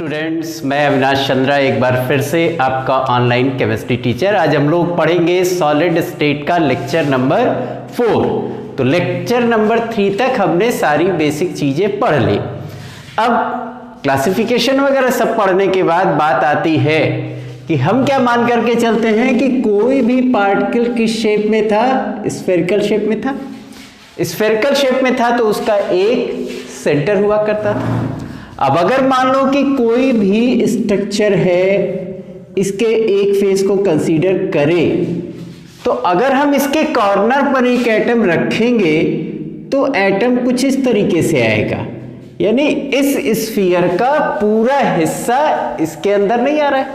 Students, मैं अविनाश चंद्रा एक बार फिर से आपका ऑनलाइन केमिस्ट्री टीचर। आज हम लोग पढ़ेंगे सॉलिड स्टेट का लेक्चर नंबर 4। तो लेक्चर नंबर 3 तक हमने सारी बेसिक चीज़ें पढ़ ली। अब क्लासिफिकेशन वगैरह सब पढ़ने के बाद बात आती है कि हम क्या मान करके चलते हैं कि कोई भी पार्टिकल किस शेप में था, स्फेरिकल शेप में था। स्फेरिकल शेप में था तो उसका एक सेंटर हुआ करता था। अब अगर मान लो कि कोई भी स्ट्रक्चर है, इसके एक फेस को कंसीडर करें, तो अगर हम इसके कॉर्नर पर एक एटम रखेंगे तो एटम कुछ इस तरीके से आएगा, यानी इस स्फीयर का पूरा हिस्सा इसके अंदर नहीं आ रहा है,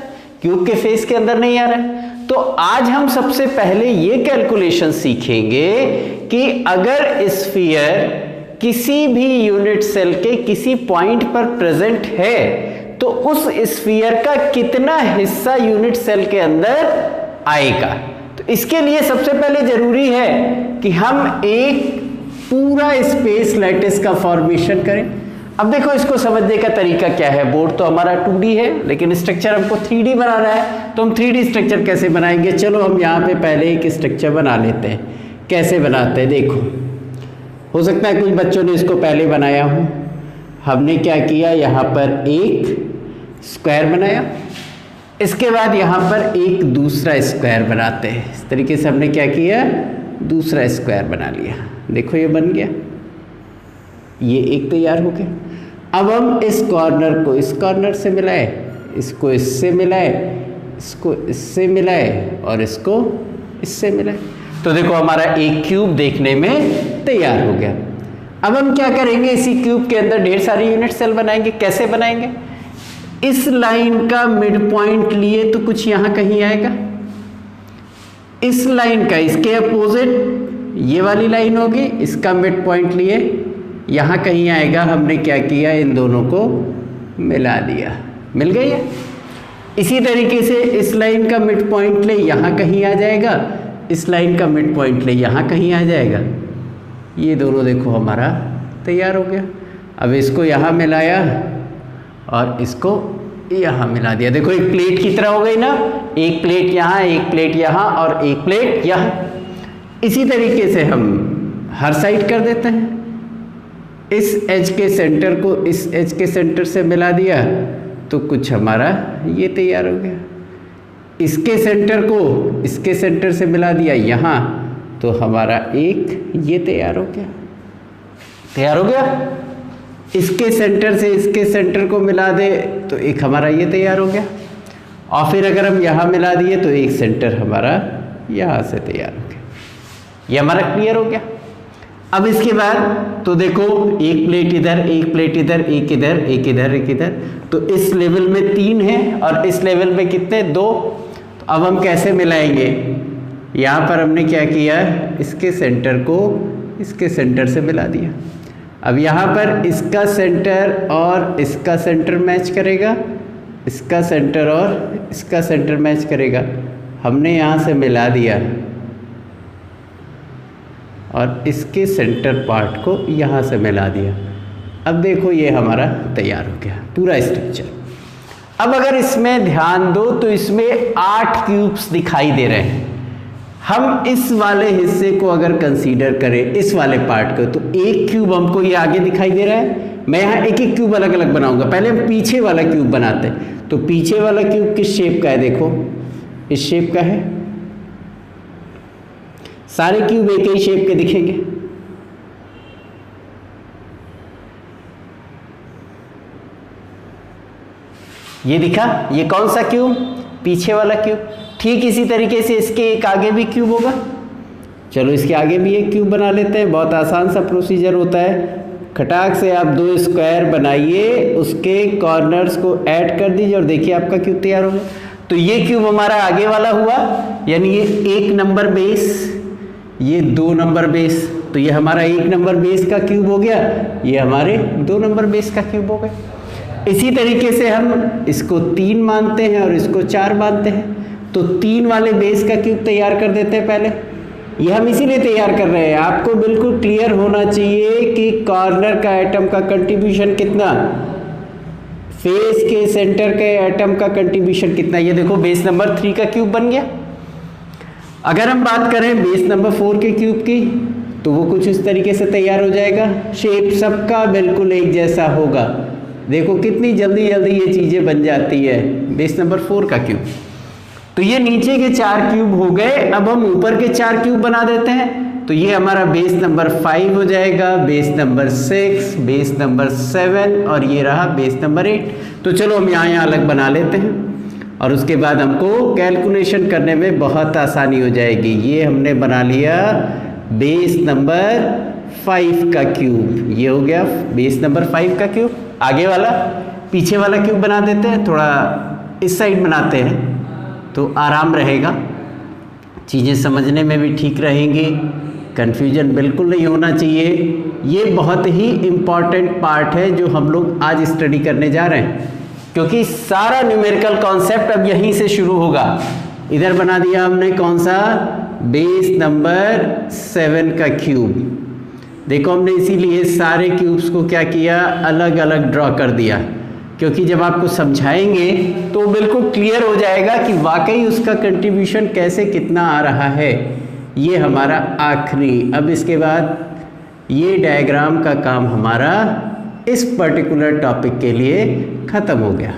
क्यूब के फेस के अंदर नहीं आ रहा है। तो आज हम सबसे पहले ये कैलकुलेशन सीखेंगे कि अगर स्फीयर किसी भी यूनिट सेल के किसी पॉइंट पर प्रेजेंट है तो उस स्फीयर का कितना हिस्सा यूनिट सेल के अंदर आएगा। तो इसके लिए सबसे पहले जरूरी है कि हम एक पूरा स्पेस लैटिस का फॉर्मेशन करें। अब देखो इसको समझने का तरीका क्या है। बोर्ड तो हमारा 2D है लेकिन स्ट्रक्चर हमको 3D बनाना है, तो हम 3D स्ट्रक्चर कैसे बनाएंगे। चलो हम यहाँ पे पहले एक स्ट्रक्चर बना लेते हैं। कैसे बनाते हैं देखो, हो सकता है कुछ बच्चों ने इसको पहले बनाया हो। हमने क्या किया, यहाँ पर एक स्क्वायर बनाया, इसके बाद यहाँ पर एक दूसरा स्क्वायर बनाते हैं। इस तरीके से हमने क्या किया, दूसरा स्क्वायर बना लिया। देखो ये बन गया, ये एक तैयार हो गया। अब हम इस कॉर्नर को इस कॉर्नर से मिलाए, इसको इससे मिलाए, इसको इससे मिलाए और इसको इससे मिलाए, तो देखो हमारा एक क्यूब देखने में तैयार हो गया। अब हम क्या करेंगे, इसी क्यूब के अंदर ढेर सारी यूनिट सेल बनाएंगे। कैसे बनाएंगे, इस लाइन का मिड पॉइंट लिए तो कुछ यहां कहीं आएगा, इस लाइन का इसके अपोजिट ये वाली लाइन होगी, इसका मिड पॉइंट लिए यहां कहीं आएगा। हमने क्या किया, इन दोनों को मिला दिया, मिल गई है। इसी तरीके से इस लाइन का मिड पॉइंट ले यहां कहीं आ जाएगा, इस लाइन का मिड पॉइंट ले यहाँ कहीं आ जाएगा। ये दोनों देखो हमारा तैयार हो गया। अब इसको यहाँ मिलाया और इसको यहाँ मिला दिया। देखो एक प्लेट की तरह हो गई ना, एक प्लेट यहाँ, एक प्लेट यहाँ और एक प्लेट यहाँ। इसी तरीके से हम हर साइड कर देते हैं। इस एज के सेंटर को इस एज के सेंटर से मिला दिया तो कुछ हमारा ये तैयार हो गया। इसके सेंटर को इसके सेंटर से मिला दिया यहाँ, तो हमारा एक ये तैयार हो गया, तैयार हो गया। इसके सेंटर से इसके सेंटर को मिला दे तो एक हमारा ये तैयार हो गया। और फिर अगर हम यहाँ मिला दिए तो एक सेंटर हमारा यहाँ से तैयार हो गया। ये हमारा क्लियर हो गया। अब इसके बाद तो देखो एक प्लेट इधर, एक प्लेट इधर, एक इधर, एक इधर, एक इधर, तो इस लेवल में 3 है और इस लेवल में कितने, 2। तो अब हम कैसे मिलाएंगे, यहाँ पर हमने क्या किया, इसके सेंटर को इसके सेंटर से मिला दिया। अब यहाँ पर इसका सेंटर और इसका सेंटर मैच करेगा, इसका सेंटर और इसका सेंटर मैच करेगा। हमने यहाँ से मिला दिया और इसके सेंटर पार्ट को यहाँ से मिला दिया। अब देखो ये हमारा तैयार हो गया पूरा स्ट्रक्चर। अब अगर इसमें ध्यान दो तो इसमें 8 क्यूब्स दिखाई दे रहे हैं। हम इस वाले हिस्से को अगर कंसीडर करें, इस वाले पार्ट को, तो एक क्यूब हमको ये आगे दिखाई दे रहा है। मैं यहाँ एक एक क्यूब अलग अलग बनाऊंगा। पहले हम पीछे वाला क्यूब बनाते हैं। तो पीछे वाला क्यूब किस शेप का है, देखो इस शेप का है। सारे क्यूब एक ही शेप के दिखेंगे। ये दिखा, ये कौन सा क्यूब, पीछे वाला क्यूब। ठीक इसी तरीके से इसके एक आगे भी क्यूब होगा। चलो इसके आगे भी एक क्यूब बना लेते हैं। बहुत आसान सा प्रोसीजर होता है। खटाक से आप 2 स्क्वायर बनाइए, उसके कॉर्नर्स को ऐड कर दीजिए और देखिए आपका क्यूब तैयार हो गया। तो ये क्यूब हमारा आगे वाला हुआ, यानी ये 1 नंबर बेस, ये 2 नंबर बेस, तो ये हमारा 1 नंबर बेस का क्यूब हो गया, ये हमारे 2 नंबर बेस का क्यूब हो गया। इसी तरीके से हम इसको 3 मानते हैं और इसको 4 मानते हैं, तो 3 वाले बेस का क्यूब तैयार कर देते हैं पहले। ये हम इसीलिए तैयार कर रहे हैं, आपको बिल्कुल क्लियर होना चाहिए कि कॉर्नर का एटम का कंट्रीब्यूशन कितना, फेस के सेंटर के एटम का कंट्रीब्यूशन कितना, ये देखो बेस नंबर 3 का क्यूब बन गया। अगर हम बात करें बेस नंबर 4 के क्यूब की तो वो कुछ इस तरीके से तैयार हो जाएगा। शेप सबका बिल्कुल एक जैसा होगा। देखो कितनी जल्दी जल्दी ये चीज़ें बन जाती है। बेस नंबर 4 का क्यूब, तो ये नीचे के 4 क्यूब हो गए। अब हम ऊपर के 4 क्यूब बना देते हैं, तो ये हमारा बेस नंबर 5 हो जाएगा, बेस नंबर 6, बेस नंबर 7 और ये रहा बेस नंबर 8। तो चलो हम यहाँ अलग बना लेते हैं और उसके बाद हमको कैलकुलेशन करने में बहुत आसानी हो जाएगी। ये हमने बना लिया बेस नंबर 5 का क्यूब, ये हो गया बेस नंबर 5 का क्यूब। आगे वाला पीछे वाला क्यूब बना देते हैं, थोड़ा इस साइड बनाते हैं तो आराम रहेगा, चीज़ें समझने में भी ठीक रहेंगी, कन्फ्यूजन बिल्कुल नहीं होना चाहिए। ये बहुत ही इम्पॉर्टेंट पार्ट है जो हम लोग आज स्टडी करने जा रहे हैं, क्योंकि सारा न्यूमेरिकल कॉन्सेप्ट अब यहीं से शुरू होगा। इधर बना दिया हमने कौन सा, बेस नंबर 7 का क्यूब। देखो हमने इसीलिए सारे क्यूब्स को क्या किया, अलग अलग ड्रॉ कर दिया, क्योंकि जब आपको समझाएंगे तो बिल्कुल क्लियर हो जाएगा कि वाकई उसका कंट्रीब्यूशन कैसे कितना आ रहा है। ये हमारा आखिरी, अब इसके बाद ये डायग्राम का काम हमारा इस पर्टिकुलर टॉपिक के लिए ख़त्म हो गया।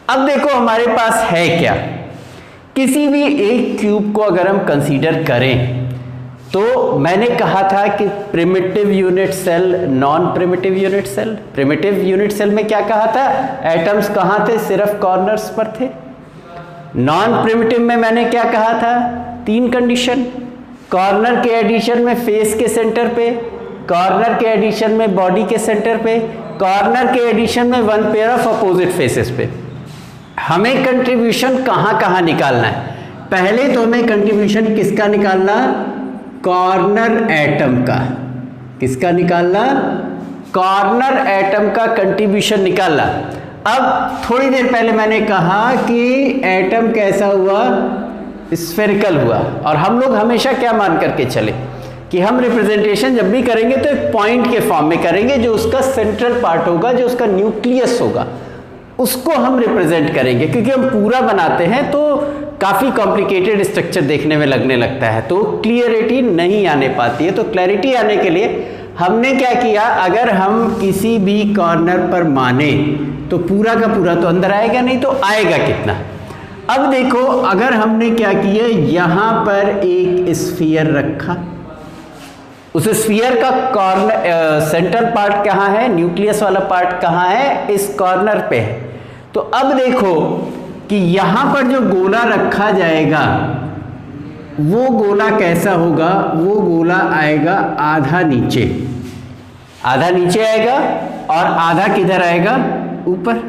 अब देखो हमारे पास है क्या, किसी भी एक क्यूब को अगर हम कंसीडर करें तो मैंने कहा था कि primitive unit cell, non primitive unit cell. Primitive unit cell में क्या कहा था, एटम्स कहाँ थे, सिर्फ कॉर्नर्स पर थे। नॉन प्रिमिटिव में मैंने क्या कहा था, 3 कंडीशन, कॉर्नर के एडिशन में फेस के सेंटर पे, कॉर्नर के एडिशन में बॉडी के सेंटर पे, कॉर्नर के एडिशन में 1 पेयर ऑफ अपोजिट फेसेस पे। हमें कंट्रीब्यूशन कहाँ कहाँ निकालना है, पहले तो हमें कंट्रीब्यूशन किसका निकालना, कॉर्नर एटम का। किसका निकालना, कॉर्नर एटम का कंट्रीब्यूशन निकालना। अब थोड़ी देर पहले मैंने कहा कि एटम कैसा हुआ, स्फेरिकल हुआ, और हम लोग हमेशा क्या मान करके चले कि हम रिप्रेजेंटेशन जब भी करेंगे तो एक पॉइंट के फॉर्म में करेंगे, जो उसका सेंट्रल पार्ट होगा, जो उसका न्यूक्लियस होगा, उसको हम रिप्रेजेंट करेंगे। क्योंकि हम पूरा बनाते हैं तो काफ़ी कॉम्प्लिकेटेड स्ट्रक्चर देखने में लगने लगता है, तो क्लियरिटी नहीं आने पाती है। तो क्लैरिटी आने के लिए हमने क्या किया, अगर हम किसी भी कॉर्नर पर माने तो पूरा का पूरा तो अंदर आएगा नहीं, तो आएगा कितना। अब देखो अगर हमने क्या किया, यहाँ पर एक स्फीयर रखा, उस स्फीयर का कॉर्नर सेंट्रल पार्ट कहाँ है, न्यूक्लियस वाला पार्ट कहाँ है, इस कॉर्नर पे है। तो अब देखो कि यहाँ पर जो गोला रखा जाएगा वो गोला कैसा होगा, वो गोला आएगा आधा नीचे, आधा नीचे आएगा और आधा किधर आएगा, ऊपर।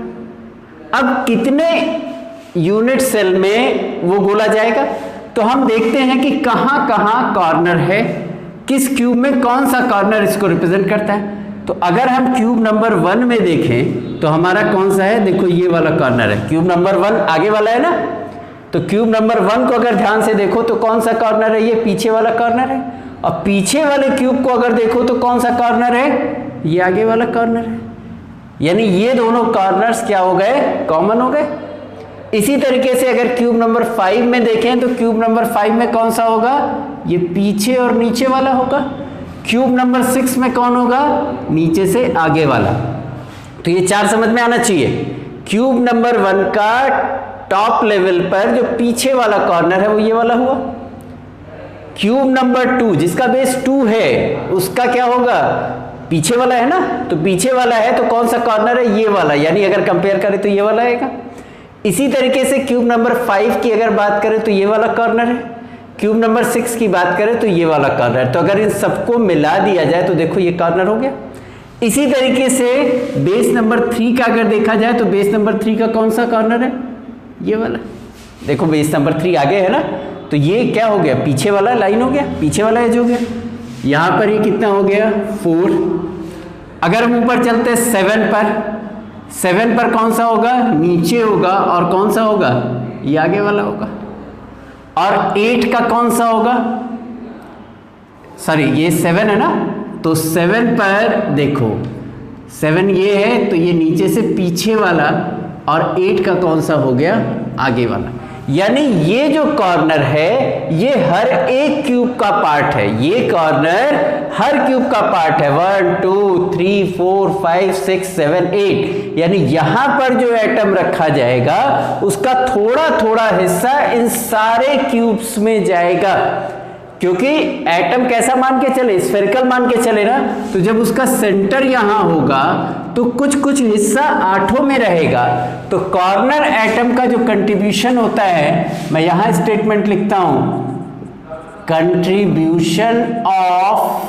अब कितने यूनिट सेल में वो गोला जाएगा, तो हम देखते हैं कि कहाँ कहाँ कॉर्नर है, किस क्यूब में कौन सा कॉर्नर इसको रिप्रेजेंट करता है। तो अगर हम क्यूब नंबर 1 में देखें तो हमारा कौन सा है, देखो ये वाला कॉर्नर है, क्यूब नंबर 1 आगे वाला है ना। तो क्यूब नंबर 1 को अगर ध्यान से देखो तो कौन सा कॉर्नर है, ये पीछे वाला कॉर्नर है। और पीछे वाले क्यूब को अगर देखो तो कौन सा कॉर्नर है, ये आगे वाला कॉर्नर है। यानी ये दोनों कॉर्नर्स क्या हो गए, कॉमन हो गए। इसी तरीके से अगर क्यूब नंबर 5 में देखें तो क्यूब नंबर 5 में कौन सा होगा, ये पीछे और नीचे वाला होगा। क्यूब नंबर 6 में कौन होगा, नीचे से आगे वाला। तो ये 4 समझ में आना चाहिए। क्यूब नंबर 1 का टॉप लेवल पर जो पीछे वाला कॉर्नर है वो ये वाला हुआ। क्यूब नंबर 2 जिसका बेस 2 है उसका क्या होगा, पीछे वाला है ना, तो पीछे वाला है तो कौन सा कॉर्नर है, ये वाला, यानी अगर कंपेयर करें तो ये वाला आएगा। इसी तरीके से क्यूब नंबर 5 की अगर बात करें तो ये वाला कॉर्नर है, क्यूब नंबर 6 की बात करें तो ये वाला कॉर्नर है। तो अगर इन सबको मिला दिया जाए तो देखो ये कॉर्नर हो गया। इसी तरीके से बेस नंबर 3 का अगर देखा जाए तो बेस नंबर 3 का कौन सा कॉर्नर है, ये वाला। देखो बेस नंबर 3 आगे है ना, तो ये क्या हो गया, पीछे वाला लाइन हो गया, पीछे वाला एज हो गया। यहाँ पर ये कितना हो गया, 4। अगर हम ऊपर चलते हैं 7 पर, 7 पर कौन सा होगा, नीचे होगा, और कौन सा होगा, ये आगे वाला होगा। और 8 का कौन सा होगा, सॉरी ये 7 है ना, तो 7 पर देखो 7 ये है तो ये नीचे से पीछे वाला, और 8 का कौन सा हो गया, आगे वाला। यानी ये जो कॉर्नर है ये हर एक क्यूब का पार्ट है, ये कॉर्नर हर क्यूब का पार्ट है। 1 2 3 4 5 6 7 8, यानी यहां पर जो एटम रखा जाएगा उसका थोड़ा थोड़ा हिस्सा इन सारे क्यूब्स में जाएगा, क्योंकि एटम कैसा मान के चले, स्फेरिकल मान के चले ना, तो जब उसका सेंटर यहां होगा तो कुछ कुछ हिस्सा आठों में रहेगा। तो कॉर्नर एटम का जो कंट्रीब्यूशन होता है, मैं यहां स्टेटमेंट लिखता हूं, contribution of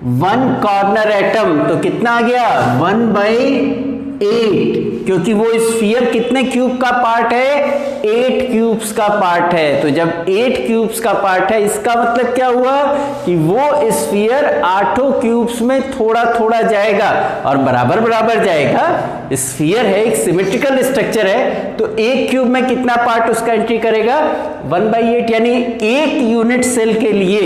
one corner atom, तो कितना आ गया 1/8, क्योंकि वो स्फीयर कितने क्यूब का पार्ट है, 8 क्यूब्स का पार्ट है। तो जब 8 क्यूब्स का पार्ट है, इसका मतलब क्या हुआ कि वो स्फीयर 8 क्यूब्स में थोड़ा थोड़ा जाएगा और बराबर बराबर जाएगा। स्फीयर है, एक सिमेट्रिकल स्ट्रक्चर है, तो एक क्यूब में कितना पार्ट उसका एंट्री करेगा 1/8, यानी एक यूनिट सेल के लिए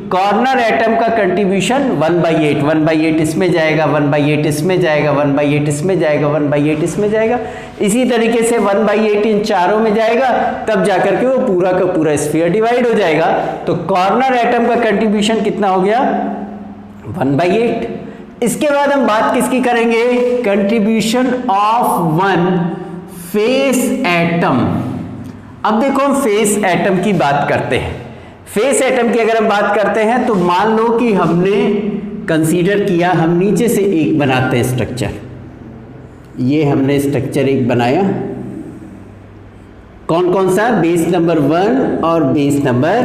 कॉर्नर एटम का कंट्रीब्यूशन 1/8, 1/8 इसमें जाएगा, 1/8 इसमें जाएगा, 1/8 इसमें जाएगा, 1/8 इसमें जाएगा, इसी तरीके से 1/8 इन चारों में जाएगा, तब जाकर के वो पूरा का पूरा स्फीयर डिवाइड हो जाएगा। तो कॉर्नर एटम का कंट्रीब्यूशन कितना हो गया 1/8। इसके बाद हम बात किसकी करेंगे, contribution of one face atom. अब देखो हम फेस एटम की बात करते हैं। फेस एटम की अगर हम बात करते हैं तो मान लो कि हमने कंसीडर किया, हम नीचे से एक बनाते हैं स्ट्रक्चर, ये हमने स्ट्रक्चर एक बनाया, कौन कौन सा, बेस नंबर 1 और बेस नंबर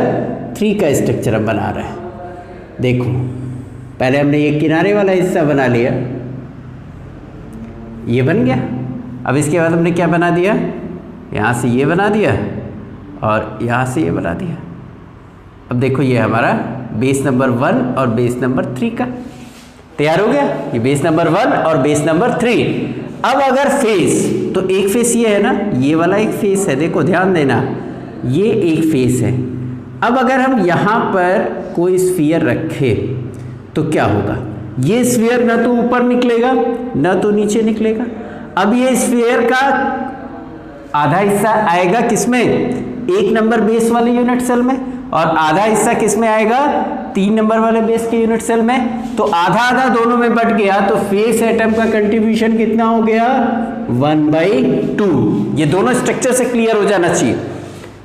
3 का स्ट्रक्चर हम बना रहे हैं। देखो पहले हमने ये किनारे वाला हिस्सा बना लिया, ये बन गया। अब इसके बाद हमने क्या बना दिया, यहाँ से ये बना दिया और यहाँ से ये बना दिया। अब देखो ये हमारा बेस नंबर 1 और बेस नंबर 3 का तैयार हो गया, ये बेस नंबर 1 और बेस नंबर 3। अब अगर फेस, तो एक फेस ये है ना, ये वाला एक फेस है, देखो ध्यान देना, ये एक फेस है। अब अगर हम यहाँ पर कोई स्फीयर रखे तो क्या होगा, ये स्फीयर ना तो ऊपर निकलेगा ना तो नीचे निकलेगा। अब ये स्फीयर का आधा हिस्सा आएगा किसमें, 1 नंबर बेस वाले यूनिट सेल में, और आधा हिस्सा किस में आएगा, 3 नंबर वाले बेस के यूनिट सेल में। तो आधा आधा दोनों में बट गया, तो फेस एटम का कंट्रीब्यूशन कितना हो गया 1/2। ये दोनों स्ट्रक्चर से क्लियर हो जाना चाहिए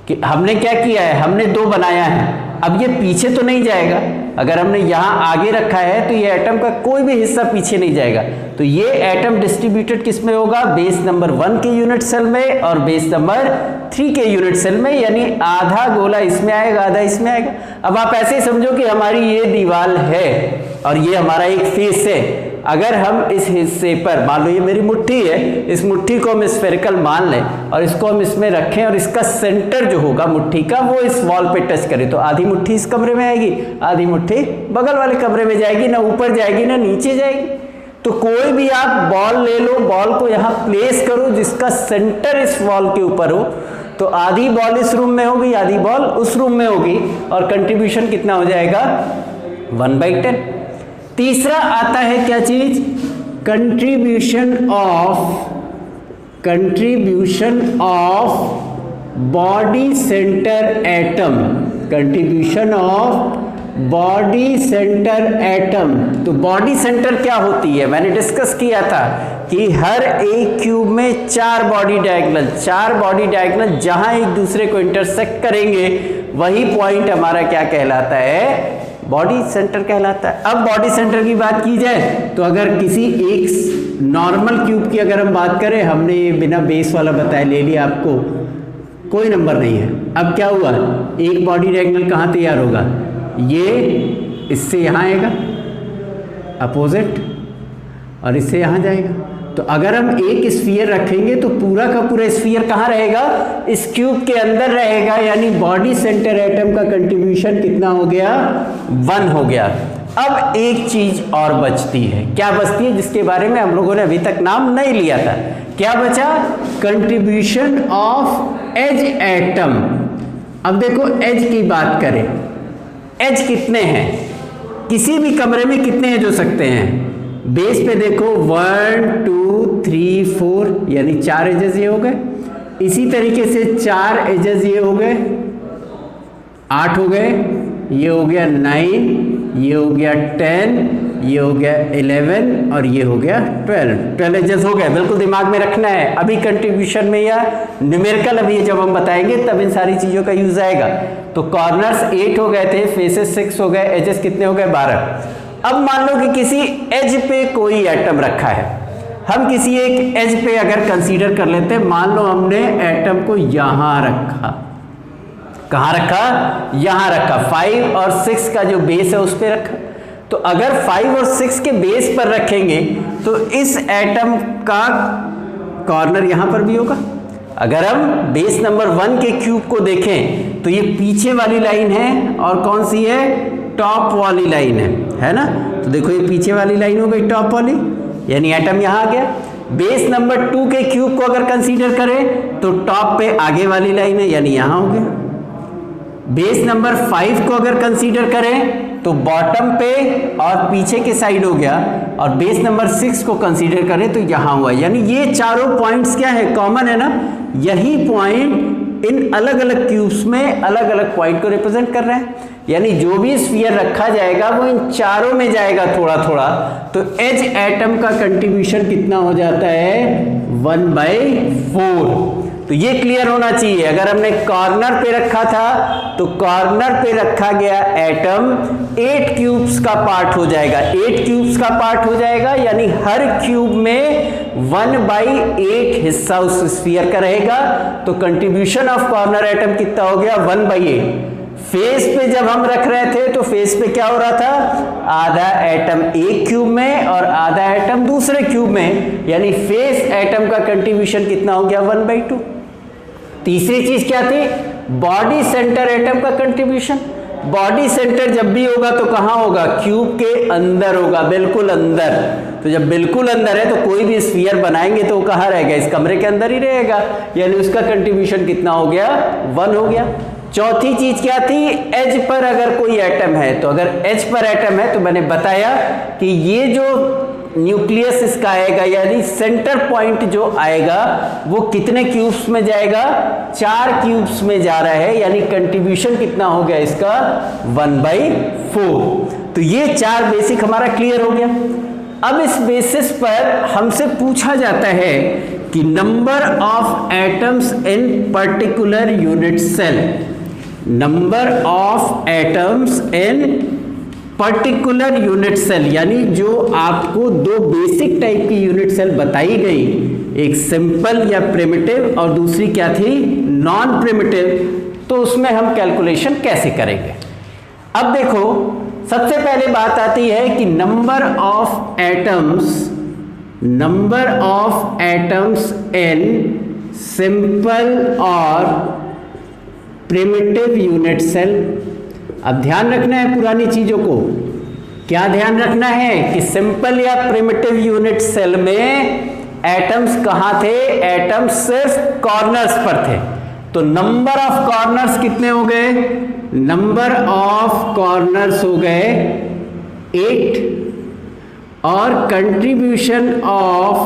कि हमने क्या किया है, हमने 2 बनाया है। अब ये पीछे तो नहीं जाएगा, अगर हमने यहाँ आगे रखा है तो ये एटम का कोई भी हिस्सा पीछे नहीं जाएगा। तो ये एटम डिस्ट्रीब्यूटेड किस में होगा, बेस नंबर 1 के यूनिट सेल में और बेस नंबर 3 के यूनिट सेल में, यानी आधा गोला इसमें आएगा आधा इसमें आएगा। अब आप ऐसे समझो कि हमारी ये दीवार है और ये हमारा एक फेस है। अगर हम इस हिस्से पर, मान लो ये मेरी मुट्ठी है, इस मुट्ठी को हम स्फेरिकल मान लें और इसको हम इसमें रखें और इसका सेंटर जो होगा मुट्ठी का वो इस वॉल पे टच करे, तो आधी मुट्ठी इस कमरे में आएगी, आधी मुट्ठी बगल वाले कमरे में जाएगी, ना ऊपर जाएगी ना नीचे जाएगी। तो कोई भी आप बॉल ले लो, बॉल को यहाँ प्लेस करो जिसका सेंटर इस वॉल के ऊपर हो, तो आधी बॉल इस रूम में होगी आधी बॉल उस रूम में होगी, और कंट्रीब्यूशन कितना हो जाएगा 1/10। तीसरा आता है क्या चीज, contribution of body centre atom, contribution of body centre atom. तो बॉडी सेंटर क्या होती है, मैंने डिस्कस किया था कि हर एक क्यूब में 4 बॉडी डायगोनल जहां एक दूसरे को इंटरसेक्ट करेंगे वही पॉइंट हमारा क्या कहलाता है, बॉडी सेंटर कहलाता है। अब बॉडी सेंटर की बात की जाए तो अगर किसी एक नॉर्मल क्यूब की अगर हम बात करें, हमने ये बिना बेस वाला बताया ले लिया, आपको कोई नंबर नहीं है। अब क्या हुआ, एक बॉडी डायगोनल कहाँ तैयार होगा, ये इससे यहाँ आएगा अपोजिट और इससे यहाँ जाएगा। तो अगर हम एक स्फीयर रखेंगे तो पूरा का पूरा स्फीयर कहाँ रहेगा, इस क्यूब के अंदर रहेगा, यानी बॉडी सेंटर एटम का कंट्रीब्यूशन कितना हो गया 1 हो गया। अब एक चीज और बचती है, क्या बचती है, जिसके बारे में हम लोगों ने अभी तक नाम नहीं लिया था। क्या बचा, कंट्रीब्यूशन ऑफ एज एटम। अब देखो एज की बात करें, एज कितने हैं, किसी भी कमरे में कितने एज हो सकते हैं, बेस पे देखो 1 2 3 4 यानी 4 एजेस ये हो गए। इसी तरीके से 4 एजेस ये हो गए, 8 हो गए, ये हो गया 9, ये हो गया 10, ये हो गया 11 और ये हो गया 12 एजेस हो गए। बिल्कुल दिमाग में रखना है, अभी कंट्रीब्यूशन में या न्यूमेरिकल अभी जब हम बताएंगे तब इन सारी चीज़ों का यूज आएगा। तो कॉर्नर्स 8 हो गए थे, फेसेस 6 हो गए, एजेस कितने हो गए 12। अब मान लो कि किसी एज पे कोई एटम रखा है, हम किसी एक एज पे अगर कंसीडर कर लेते हैं, मान लो हमने एटम को यहां रखा, कहां रखा, यहां रखा, 5 और 6 का जो बेस है उस पे रखा। तो अगर 5 और 6 के बेस पर रखेंगे तो इस एटम का कॉर्नर यहां पर भी होगा। अगर हम बेस नंबर 1 के क्यूब को देखें तो ये पीछे वाली लाइन है और कौन सी है, टॉप वाली लाइन है ना। तो देखो ये पीछे वाली लाइन हो गई टॉप वाली, यानी एटम यहां आ गया। बेस नंबर 2 के क्यूब को अगर कंसीडर करें तो टॉप पे आगे वाली लाइन है, यानी यहां हो गया। बेस नंबर 5 को अगर कंसीडर करें तो बॉटम पे और पीछे के साइड हो गया, और बेस नंबर 6 को कंसीडर करें तो यहां हुआ। यानी ये चारों पॉइंट्स क्या है, कॉमन है ना। यही पॉइंट इन अलग अलग क्यूब्स में अलग अलग पॉइंट को रिप्रेजेंट कर रहे हैं। यानी जो भी स्फीयर रखा जाएगा वो इन चारों में जाएगा थोड़ा थोड़ा। तो एज एटम का कंट्रीब्यूशन कितना हो जाता है, 1/4। तो ये क्लियर होना चाहिए। अगर हमने कॉर्नर पे रखा था तो कॉर्नर पे रखा गया एटम 8 क्यूब्स का पार्ट हो जाएगा, 8 क्यूब्स का पार्ट हो जाएगा, यानी हर क्यूब में 1/8 हिस्सा उस स्फीयर का रहेगा। तो कंट्रीब्यूशन ऑफ कॉर्नर एटम कितना हो गया, 1/8। फेस पे जब हम रख रहे थे तो फेस पे क्या हो रहा था, आधा एटम एक क्यूब में और आधा एटम दूसरे क्यूब में, यानी फेस एटम का कंट्रीब्यूशन कितना हो गया, 1/2। तीसरी चीज क्या थी, बॉडी सेंटर एटम का कंट्रीब्यूशन। बॉडी सेंटर जब भी होगा तो कहां होगा, क्यूब के अंदर होगा, बिल्कुल अंदर। तो जब बिल्कुल अंदर है तो कोई भी स्फीयर बनाएंगे तो वो कहां रहेगा, इस कमरे के अंदर ही रहेगा, यानी उसका कंट्रीब्यूशन कितना हो गया, 1 हो गया। चौथी चीज क्या थी, एज पर अगर कोई एटम है, तो अगर एज पर एटम है तो मैंने बताया कि ये जो न्यूक्लियस इसका आएगा, यानी सेंटर पॉइंट जो आएगा वो कितने क्यूब्स में जाएगा, 4 क्यूब्स में जा रहा है, यानी कंट्रीब्यूशन कितना हो गया इसका, 1/4। तो ये 4 बेसिक हमारा क्लियर हो गया। अब इस बेसिस पर हमसे पूछा जाता है कि number of atoms in particular unit cell, number of atoms in particular unit cell, यानी जो आपको 2 बेसिक टाइप की यूनिट सेल बताई गई, एक सिंपल या प्रिमिटिव और दूसरी क्या थी, नॉन प्रिमिटिव, तो उसमें हम कैलकुलेशन कैसे करेंगे। अब देखो सबसे पहले बात आती है कि number of atoms in simple और प्रिमिटिव यूनिट सेल। अब ध्यान रखना है पुरानी चीजों को, क्या ध्यान रखना है कि सिंपल या प्रिमिटिव यूनिट सेल में एटम्स कहां थे, एटम्स सिर्फ कॉर्नर्स पर थे। तो नंबर ऑफ कॉर्नर्स कितने हो गए, नंबर ऑफ कॉर्नर्स हो गए 8, और contribution of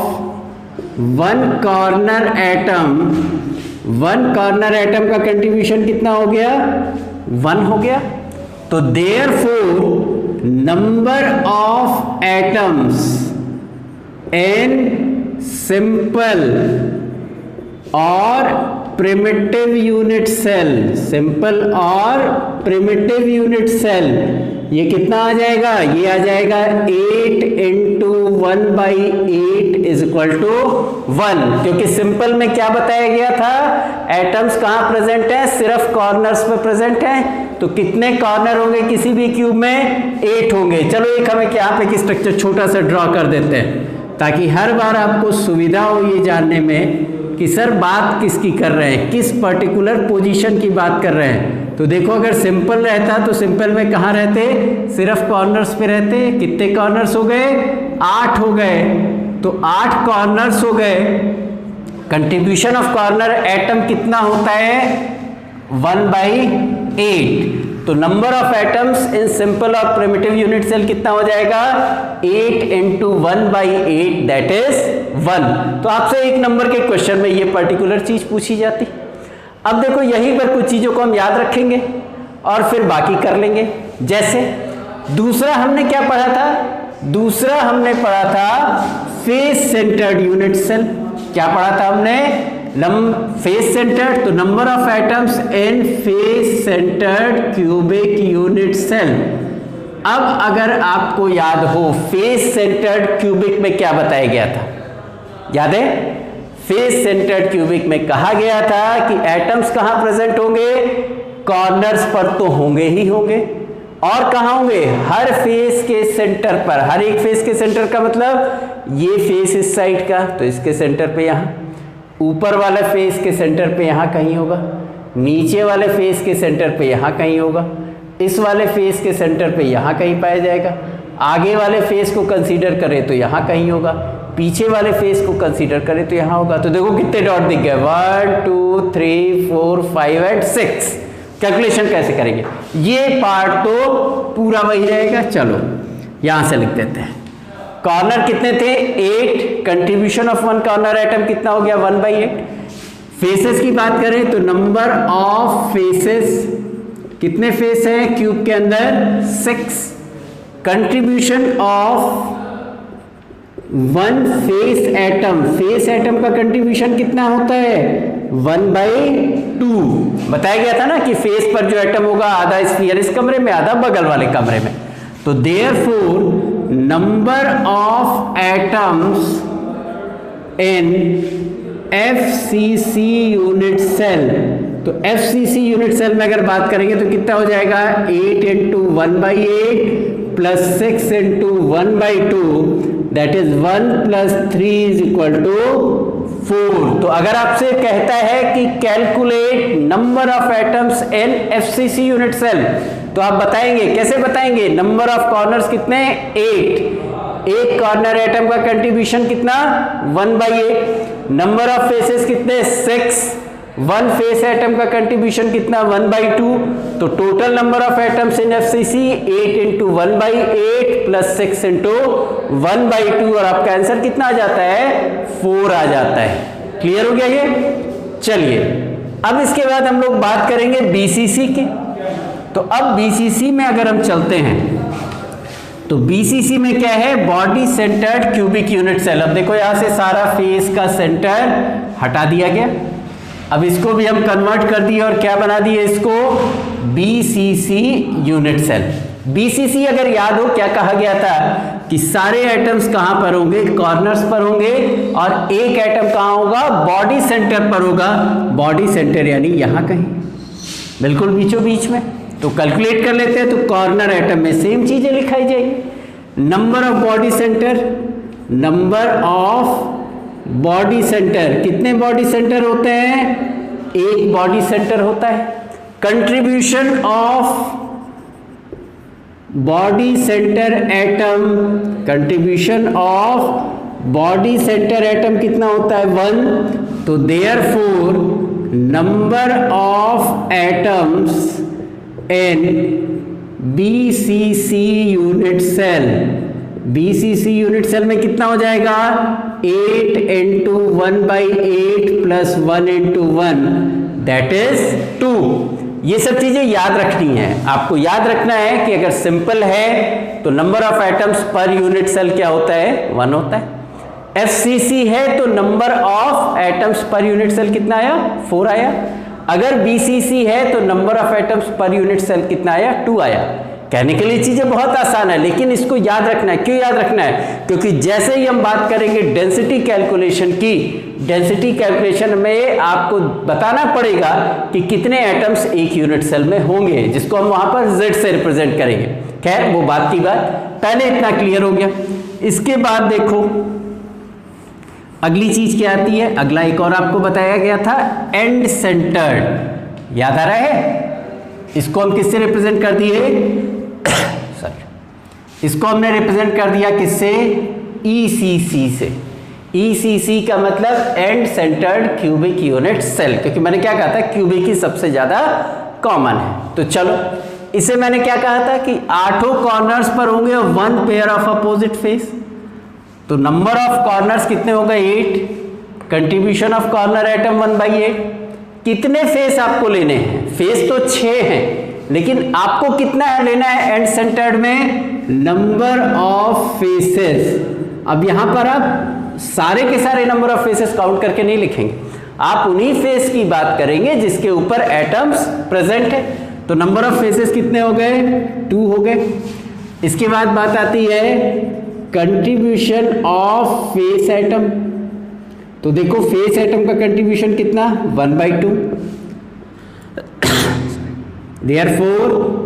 one corner atom का कंट्रीब्यूशन कितना हो गया, 1 हो गया। तो therefore number of atoms in simple और प्रिमिटिव यूनिट सेल, सिंपल और प्रिमिटिव यूनिट सेल, ये कितना आ जाएगा, ये आ जाएगा 8 × 1/8 = 1, क्योंकि सिंपल में क्या बताया गया था, एटम्स कहां प्रेजेंट है, सिर्फ कॉर्नर्स पे प्रेजेंट है। तो कितने कॉर्नर होंगे किसी भी क्यूब में, 8 होंगे। चलो एक हम यहाँ पे स्ट्रक्चर छोटा सा ड्रॉ कर देते हैं ताकि हर बार आपको सुविधा हो ये जानने में कि सर बात किसकी कर रहे हैं, किस पर्टिकुलर पोजीशन की बात कर रहे हैं। तो देखो अगर सिंपल रहता तो सिंपल में कहाँ रहते, सिर्फ कॉर्नर्स पे रहते। कितने कॉर्नर्स हो गए, 8 हो गए। तो 8 कॉर्नर्स हो गए। कंट्रीब्यूशन ऑफ कॉर्नर एटम कितना होता है, 1/8। तो number of atoms in simple और प्रिमिटिव यूनिट सेल कितना हो जाएगा 8 into 1/8 दैट इज 1। तो आपसे एक नंबर के क्वेश्चन में ये पर्टिकुलर चीज पूछी जाती। अब देखो यहीं पर कुछ चीजों को हम याद रखेंगे और फिर बाकी कर लेंगे। जैसे दूसरा हमने क्या पढ़ा था, दूसरा हमने पढ़ा था फेस सेंटर्ड यूनिट सेल। क्या पढ़ा था हमने, फेस सेंटर्ड, तो number of atoms in face centred cubic unit cell. अब अगर आपको याद हो फेस सेंटर्ड क्यूबिक में क्या बताया गया था, याद है? फेस सेंटर्ड क्यूबिक में कहा गया था कि एटम्स कहां प्रेजेंट होंगे, कॉर्नर्स पर तो होंगे ही होंगे, और कहां होंगे, हर फेस के सेंटर पर। हर एक फेस के सेंटर का मतलब ये फेस इस साइड का, तो इसके सेंटर पे यहां, ऊपर वाले फेस के सेंटर पे यहां कहीं होगा, नीचे वाले फेस के सेंटर पे यहां कहीं होगा, इस वाले फेस के सेंटर पे यहां कहीं पाया जाएगा, आगे वाले फेस को कंसीडर करें तो यहां कहीं होगा, पीछे वाले फेस को कंसीडर करें तो यहां होगा। तो देखो कितने डॉट दिख गए, 1 2 3 4 5 एंड 6। कैलकुलेशन कैसे करेंगे, ये पार्ट तो पूरा वही रहेगा। चलो यहां से लिख देते हैं। कॉर्नर कितने थे 8, contribution of one corner atom कितना हो गया 1/8। फेसेस की बात करें तो नंबर ऑफ फेसेस, कितने फेस हैं क्यूब के अंदर 6। Contribution of one face atom, face atom का कंट्रीब्यूशन कितना होता है 1/2। बताया गया था ना कि फेस पर जो एटम होगा आधा स्फीयर इस कमरे में, आधा बगल वाले कमरे में। तो therefore number of atoms in FCC unit cell, तो FCC यूनिट सेल में अगर बात करेंगे तो कितना हो जाएगा 8 into 1/8 plus 6 into 1/2 that is 1 plus 3 is equal to 4। तो अगर आपसे कहता है कि calculate number of atoms in FCC unit cell, तो आप बताएंगे, कैसे बताएंगे, नंबर ऑफ कॉर्नर्स कितने 8, एक कॉर्नर एटम का कंट्रीब्यूशन कितना 1/8, नंबर ऑफ फेसेस कितने 6, वन फेस एटम का कंट्रीब्यूशन कितना 1/2। तो total number of atoms in FCC 8 into 1/8 plus 6 into 1/2, और आपका आंसर कितना आ जाता है 4 आ जाता है। क्लियर हो गया ये? चलिए अब इसके बाद हम लोग बात करेंगे BCC की। तो अब BCC में अगर हम चलते हैं तो BCC में क्या है, body centred cubic unit cell. अब देखो यहां से सारा फेस का सेंटर हटा दिया गया, अब इसको भी हम कन्वर्ट कर दिए और क्या बना दिए इसको BCC यूनिट सेल। BCC अगर याद हो क्या कहा गया था कि सारे एटम्स कहां पर होंगे, कॉर्नर्स पर होंगे, और एक एटम कहां होगा, बॉडी सेंटर पर होगा। बॉडी सेंटर यानी यहां कहीं, बिल्कुल बीचों बीच में। तो कैलकुलेट कर लेते हैं, तो कॉर्नर एटम में सेम चीजें लिखाई जाएगी। Number of body centre, number of body centre, कितने बॉडी सेंटर होते हैं, एक बॉडी सेंटर होता है। Contribution of body centre atom, contribution of body centre atom कितना होता है 1। तो therefore number of atoms in BCC unit cell, BCC unit cell में कितना हो जाएगा 8 into 1/8 plus 1 into 1 that is 2। ये सब चीजें याद रखनी है, आपको याद रखना है कि अगर सिंपल है तो number of atoms per unit cell क्या होता है 1 होता है। FCC है तो number of atoms per unit cell कितना आया 4 आया। अगर BCC है तो number of atoms per unit cell कितना आया 2 आया। कहने के लिए चीजें बहुत आसान है, लेकिन इसको याद रखना है। क्यों याद रखना है, क्योंकि जैसे ही हम बात करेंगे डेंसिटी कैलकुलेशन की, डेंसिटी कैलकुलेशन में आपको बताना पड़ेगा कि कितने एटम्स एक यूनिट सेल में होंगे, जिसको हम वहां पर Z से रिप्रेजेंट करेंगे। खैर वो बात की बात, पहले इतना क्लियर हो गया। इसके बाद देखो अगली चीज क्या आती है, अगला एक और आपको बताया गया था एंड सेंटर्ड, याद आ रहा है। इसको हम किससे रिप्रेजेंट कर दिए सॉरी, इसको हमने रिप्रेजेंट कर दिया किससे, ECC से। ECC का मतलब end centred cubic unit cell, क्योंकि मैंने क्या कहा था क्यूबिक ही सबसे ज्यादा कॉमन है। तो चलो इसे मैंने क्या कहा था कि 8 कॉर्नर्स पर होंगे 1 पेयर ऑफ अपोजिट फेस। तो नंबर ऑफ कॉर्नर्स कितने हो गए 8, कंट्रीब्यूशन ऑफ कॉर्नर एटम 1/8। कितने फेस आपको लेने हैं? फेस तो 6 हैं, लेकिन आपको कितना है लेना है एंड सेंटर्ड में? Number of faces. अब यहां पर आप सारे के सारे नंबर ऑफ फेसेस काउंट करके नहीं लिखेंगे, आप उन्हीं फेस की बात करेंगे जिसके ऊपर एटम्स प्रेजेंट है। तो नंबर ऑफ फेसेस कितने हो गए? 2 हो गए। इसके बाद बात आती है कंट्रीब्यूशन ऑफ फेस एटम। तो देखो फेस एटम का कंट्रीब्यूशन कितना? 1/2। Therefore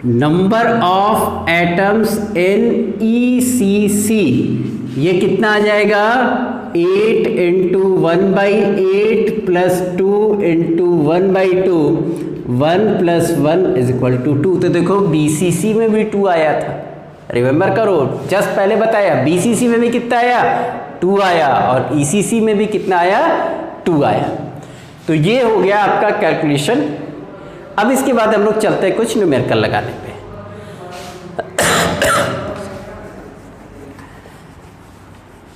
number of atoms in ECC ये कितना आ जाएगा? 8 × 1/8 + 2 × 1/2, 1 + 1 = 2। तो देखो BCC में भी 2 आया था, रिमेंबर करो, जस्ट पहले बताया BCC में भी कितना आया? 2 आया, और ECC में भी कितना आया? 2 आया। तो ये हो गया आपका कैलकुलेशन। अब इसके बाद हम लोग चलते हैं कुछ न्यूमेरिकल लगाने पे।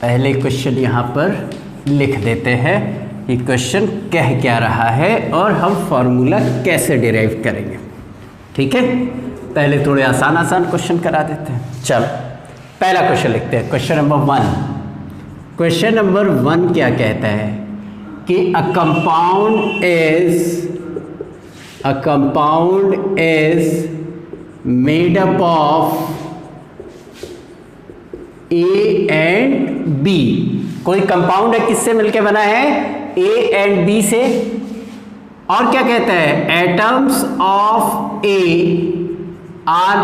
पहले क्वेश्चन यहाँ पर लिख देते हैं कि क्वेश्चन कह क्या रहा है और हम फॉर्मूला कैसे डिराइव करेंगे। ठीक है, पहले थोड़े आसान आसान क्वेश्चन करा देते हैं। चलो पहला क्वेश्चन लिखते हैं, क्वेश्चन नंबर 1। क्वेश्चन नंबर 1 क्या कहता है कि a compound is made up of A and B। कोई कंपाउंड है, किससे मिलके बना है? A एंड B से। और क्या कहता है? Atoms of A are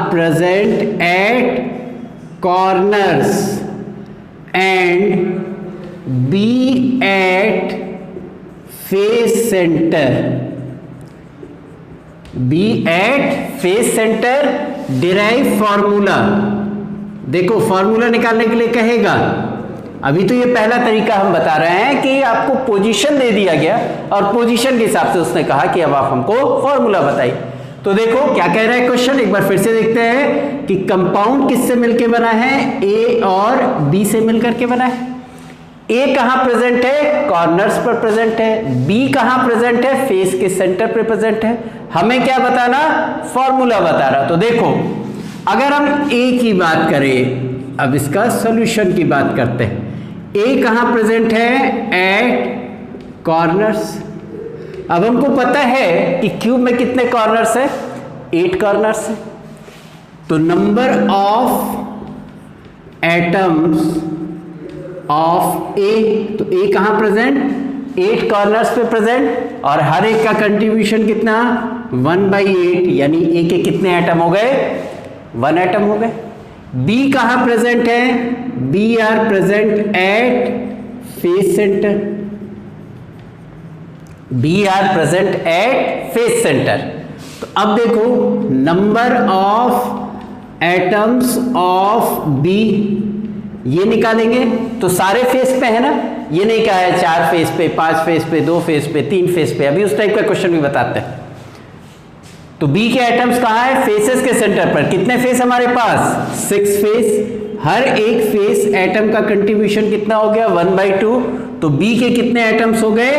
present at corners and B at face centre. B at face centre. Derive formula. देखो फॉर्मूला निकालने के लिए कहेगा, अभी तो ये पहला तरीका हम बता रहे हैं कि आपको पोजीशन दे दिया गया और पोजीशन के हिसाब से उसने कहा कि अब आप हमको फॉर्मूला बताइए। तो देखो क्या कह रहा है क्वेश्चन, एक बार फिर से देखते हैं कि कंपाउंड किससे मिलके बना है? A और B से मिलकर के बना है। A कहां प्रेजेंट है? कॉर्नर्स पर प्रेजेंट है। B कहां प्रेजेंट है? फेस के सेंटर पर प्रेजेंट है। हमें क्या बताना? फॉर्मूला बता रहा। तो देखो अगर हम A की बात करें, अब इसका सॉल्यूशन की बात करते हैं। A कहां प्रेजेंट है? At corners. अब हमको पता है कि क्यूब में कितने कॉर्नर्स है? 8 कॉर्नर्स है। तो number of atoms of A, तो A कहां प्रेजेंट? 8 कॉर्नर्स पे प्रेजेंट, और हर एक का कंट्रीब्यूशन कितना? 1/8, यानी A के कितने एटम हो गए? 1 एटम हो गए। B कहां प्रेजेंट है? B are present at face centre. B are present at face centre. तो अब देखो number of atoms of B ये निकालेंगे, तो सारे फेस पे है ना, ये नहीं कहा है 4 फेस पे, 5 फेस पे, 2 फेस पे, 3 फेस पे, अभी उस टाइप का क्वेश्चन भी बताते हैं। तो B के एटम्स कहाँ है? फेसेस के सेंटर पर। कितने फेस हमारे पास? 6 फेस। हर एक फेस एटम का कंट्रीब्यूशन कितना हो गया? 1/2। तो B के कितने एटम्स हो गए?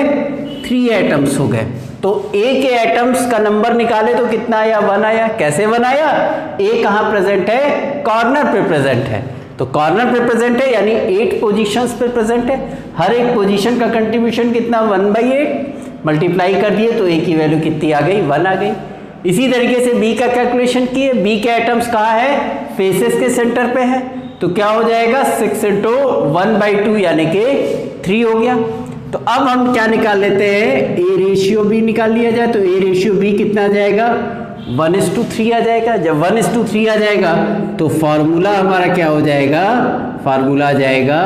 3 एटम्स हो गए। तो A के एटम्स का नंबर निकाले तो कितना आया? 1 आया। कैसे 1 आया? A कहाँ प्रेजेंट है? कॉर्नर पे प्रेजेंट है। तो कॉर्नर पे प्रेजेंट है यानी 8 पोजीशंस पे प्रेजेंट है। हर एक पोजीशन का कंट्रीब्यूशन कितना? 1/8। मल्टीप्लाई कर दिए तो A की वैल्यू कितनी आ गई? 1 आ गई। इसी तरीके से B का कैलकुलेशन किए। B के एटम्स कहाँ है? फेसेस के सेंटर पे है। तो क्या हो जाएगा? 6 × 1/2 यानी कि 3 हो गया। तो अब हम क्या निकाल लेते हैं? A रेशियो B निकाल लिया जाए। तो A रेशियो B कितना आ जाएगा? 1:3 आ जाएगा। जब 1:3 आ जाएगा तो फॉर्मूला हमारा क्या हो जाएगा? फॉर्मूला आ जाएगा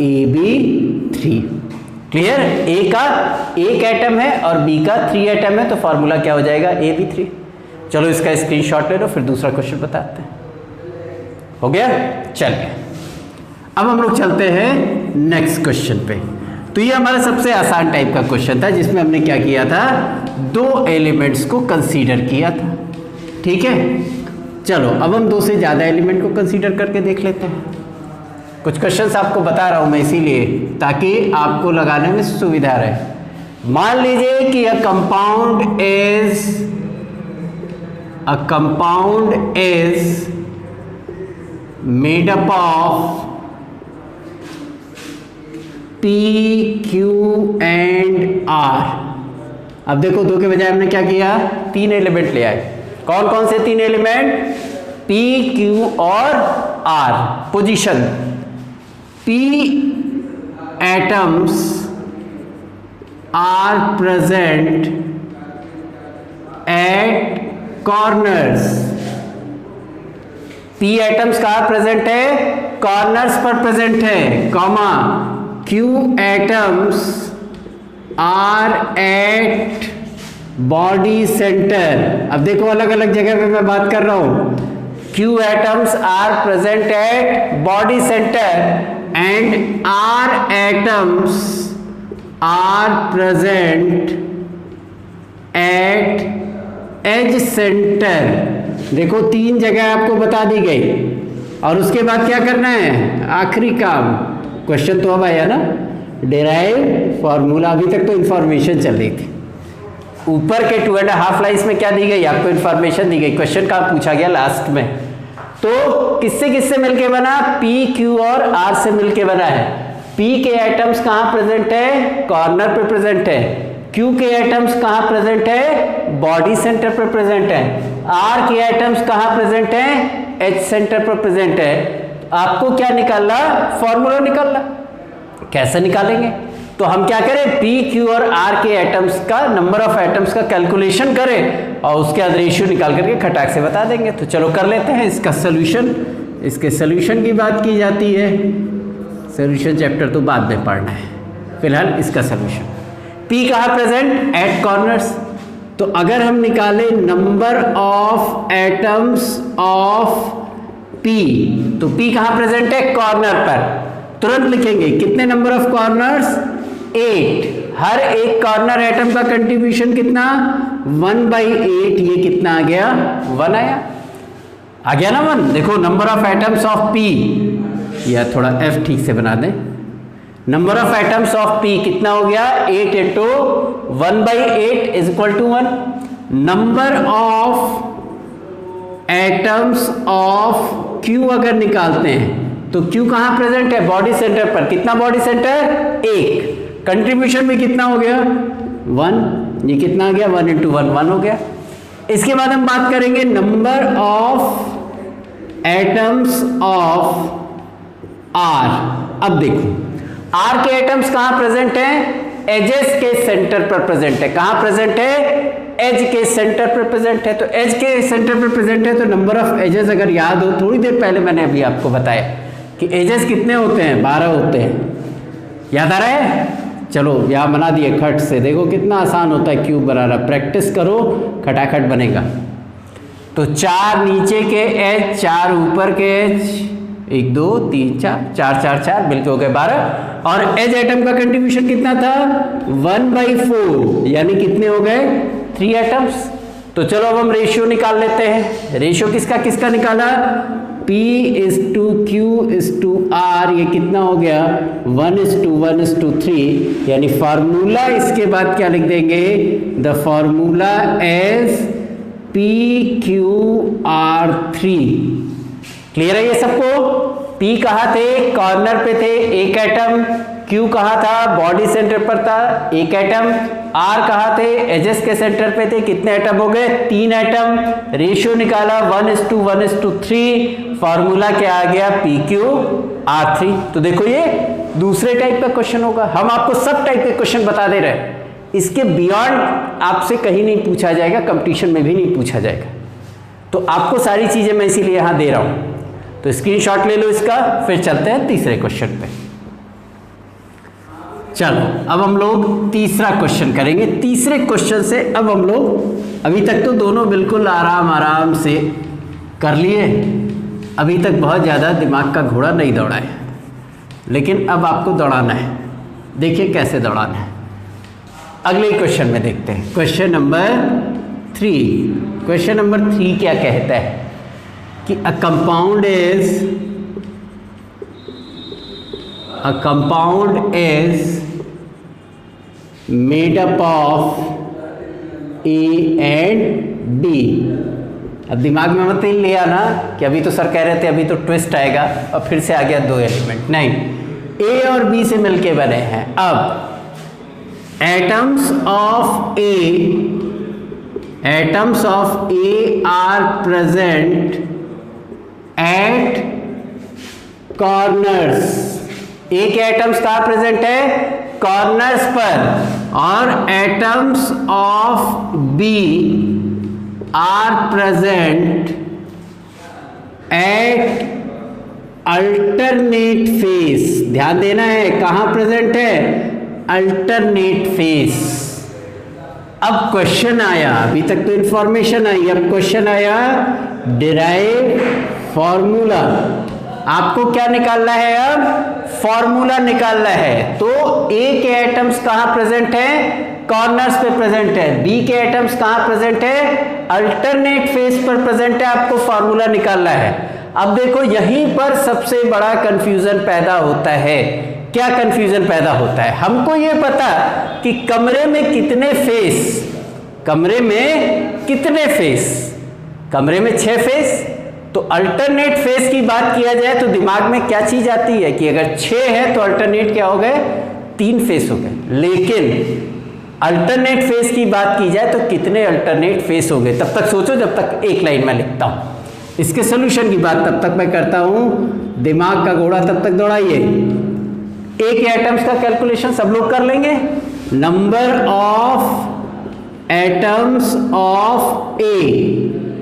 AB3। क्लियर? A का 1 एटम है और B का 3 एटम है, तो फॉर्मूला क्या हो जाएगा? AB3। चलो इसका स्क्रीनशॉट ले लो, फिर दूसरा क्वेश्चन बताते हैं। हो गया? चलिए अब हम लोग चलते हैं नेक्स्ट क्वेश्चन पे। तो ये हमारा सबसे आसान टाइप का क्वेश्चन था, जिसमें हमने क्या किया था, 2 एलिमेंट्स को कंसीडर किया था। ठीक है, चलो अब हम 2 से ज़्यादा एलिमेंट को कंसीडर करके देख लेते हैं। कुछ क्वेश्चंस आपको बता रहा हूँ मैं इसीलिए, ताकि आपको लगाने में सुविधा रहे। मान लीजिए कि a compound is made up of P, Q and R। अब देखो 2 के बजाय हमने क्या किया, 3 एलिमेंट ले आए। कौन कौन से 3 एलिमेंट, P, Q और R। Position, P atoms are present at corners. P atoms कहाँ प्रेजेंट है, कॉर्नर्स पर प्रेजेंट है, comma Q atoms are at body centre. अब देखो अलग अलग जगह पे मैं बात कर रहा हूं। Q atoms are present at body centre and R atoms are present at edge centre. देखो 3 जगह आपको बता दी गई, और उसके बाद क्या करना है, आखिरी काम। क्वेश्चन तो अब आया ना, डेराइव फॉर्मूला। अभी तक तो इंफॉर्मेशन चल रही थी। ऊपर के 2.5 लाइन्स में क्या दी गई, आपको इंफॉर्मेशन दी गई। क्वेश्चन कहाँ पूछा गया, लास्ट में। तो किससे किससे मिलके बना, P, Q और R से मिलके बना है। P के एटम्स कहाँ प्रेजेंट है, कॉर्नर पे प्रेजेंट है। Q के एटम्स कहाँ प्रेजेंट है, बॉडी सेंटर पर प्रेजेंट है। R के एटम्स कहाँ प्रेजेंट है, एच सेंटर पर प्रेजेंट है। आपको क्या निकालना, फॉर्मूला निकालना। कैसे निकालेंगे, तो हम क्या करें, P, Q और R के एटम्स का, नंबर ऑफ एटम्स का कैलकुलेशन करें और उसके बाद रेशियो निकाल करके खटाक से बता देंगे। तो चलो कर लेते हैं इसका सोल्यूशन। इसके सोल्यूशन की बात की जाती है, सोल्यूशन चैप्टर तो बाद में पढ़ना है, फिलहाल इसका सोल्यूशन। P कहाँ प्रेजेंट, एट कॉर्नर्स। तो अगर हम निकालें number of atoms of P, तो P कहाँ प्रेजेंट है, कॉर्नर पर। तुरंत लिखेंगे कितने नंबर ऑफ कॉर्नर्स, 8। हर एक कॉर्नर एटम का कंट्रीब्यूशन कितना, 1/8। ये कितना आ गया, 1 आया। आ गया ना 1। देखो number of atoms of P, या थोड़ा F ठीक से बना दें। Number of atoms of P कितना हो गया, 8 into 1/8 is equal to 1। Number of atoms of Q अगर निकालते हैं तो Q कहाँ प्रेजेंट है, बॉडी सेंटर पर। कितना बॉडी सेंटर, 1। कंट्रीब्यूशन भी कितना हो गया, 1। ये कितना आ गया, 1 इंटू 1, 1 हो गया। इसके बाद हम बात करेंगे number of atoms of R। अब देखो R के एटम्स कहाँ प्रेजेंट हैं, एजेस के सेंटर पर प्रेजेंट है। कहाँ प्रेजेंट है, एज के सेंटर पर प्रेजेंट है। तो एज के सेंटर पर प्रेजेंट है, तो नंबर ऑफ एजेस अगर याद हो, थोड़ी देर पहले मैंने अभी आपको बताया कि एजेस कितने होते हैं, 12 होते हैं। याद आ रहा है, चलो यहाँ बना दिए खट से। देखो कितना आसान होता है क्यूब बनाना, प्रैक्टिस करो खटाखट बनेगा। तो 4 नीचे के एज, 4 ऊपर के एज, 1 2 3 4, 4 4 4 मिलके हो गए 12। और एज एटम का कंट्रीब्यूशन कितना था, 1/4, यानी कितने हो गए, 3 एटम्स। तो चलो अब हम रेशियो निकाल लेते हैं। रेशियो किसका किसका निकाला, P/Q/R। ये कितना हो गया, 1:1:3। यानी फार्मूला इसके बाद क्या लिख देंगे, the formula as PQR3। Clear है ये सबको। P कहाँ थे, कॉर्नर पे थे, 1 एटम। Q कहाँ था, बॉडी सेंटर पर था, 1 एटम। R कहाँ थे, एजेस के सेंटर पे थे, कितने एटम हो गए, 3 एटम। रेशियो निकाला 1:1:3। फार्मूला क्या आ गया, PQR3। तो देखो ये दूसरे टाइप का क्वेश्चन होगा। हम आपको सब टाइप के क्वेश्चन बता दे रहे हैं, इसके बियॉन्ड आपसे कहीं नहीं पूछा जाएगा, कंपटीशन में भी नहीं पूछा जाएगा। तो आपको सारी चीजें मैं इसीलिए यहां दे रहा हूं। तो स्क्रीनशॉट ले लो इसका, फिर चलते हैं तीसरे क्वेश्चन पे। चलो अब हम लोग तीसरा क्वेश्चन करेंगे। तीसरे क्वेश्चन से अब हम लोग, अभी तक तो दोनों बिल्कुल आराम से कर लिए, अभी तक बहुत ज़्यादा दिमाग का घोड़ा नहीं दौड़ा है, लेकिन अब आपको दौड़ाना है। देखिए कैसे दौड़ाना है। अगले क्वेश्चन में देखते हैं, क्वेश्चन नंबर 3। क्वेश्चन नंबर 3 क्या कहता है कि a compound is made up of A and D। अब दिमाग में मत ले आना कि अभी तो सर कह रहे थे अभी तो ट्विस्ट आएगा और फिर से आ गया 2 एलिमेंट, नहीं, A और B से मिलके बने हैं। अब atoms of A are present at corners। A के एटम्स कहाँ प्रेजेंट है? कॉर्नर्स पर। और atoms of B are present at alternate face. ध्यान देना है, कहाँ प्रेजेंट है? Alternate face. अब क्वेश्चन आया, अभी तक तो इंफॉर्मेशन आई, अब क्वेश्चन आया डिराइव फॉर्मूला। आपको क्या निकालना है? अब फॉर्मूला निकालना है। तो A के एटम्स कहाँ प्रेजेंट है? कॉर्नर्स पे प्रेजेंट है। B के एटम्स कहाँ प्रेजेंट है? अल्टरनेट फेस पर प्रेजेंट है। आपको फॉर्मूला निकालना है। अब देखो यहीं पर सबसे बड़ा कंफ्यूजन पैदा होता है। क्या कंफ्यूजन पैदा होता है? हमको ये पता कि कमरे में कितने फेस, कमरे में कितने फेस, कमरे में 6 फेस। तो अल्टरनेट फेस की बात किया जाए तो दिमाग में क्या चीज आती है कि अगर 6 है तो अल्टरनेट क्या हो गए? 3 फेस हो गए। लेकिन अल्टरनेट फेस की बात की जाए तो कितने अल्टरनेट फेस हो गए? तब तक सोचो जब तक एक लाइन में लिखता हूं। इसके सोल्यूशन की बात तब तक मैं करता हूं, दिमाग का घोड़ा तब तक दौड़ाइए। A के एटम्स का कैलकुलेशन सब लोग कर लेंगे। Number of atoms of A,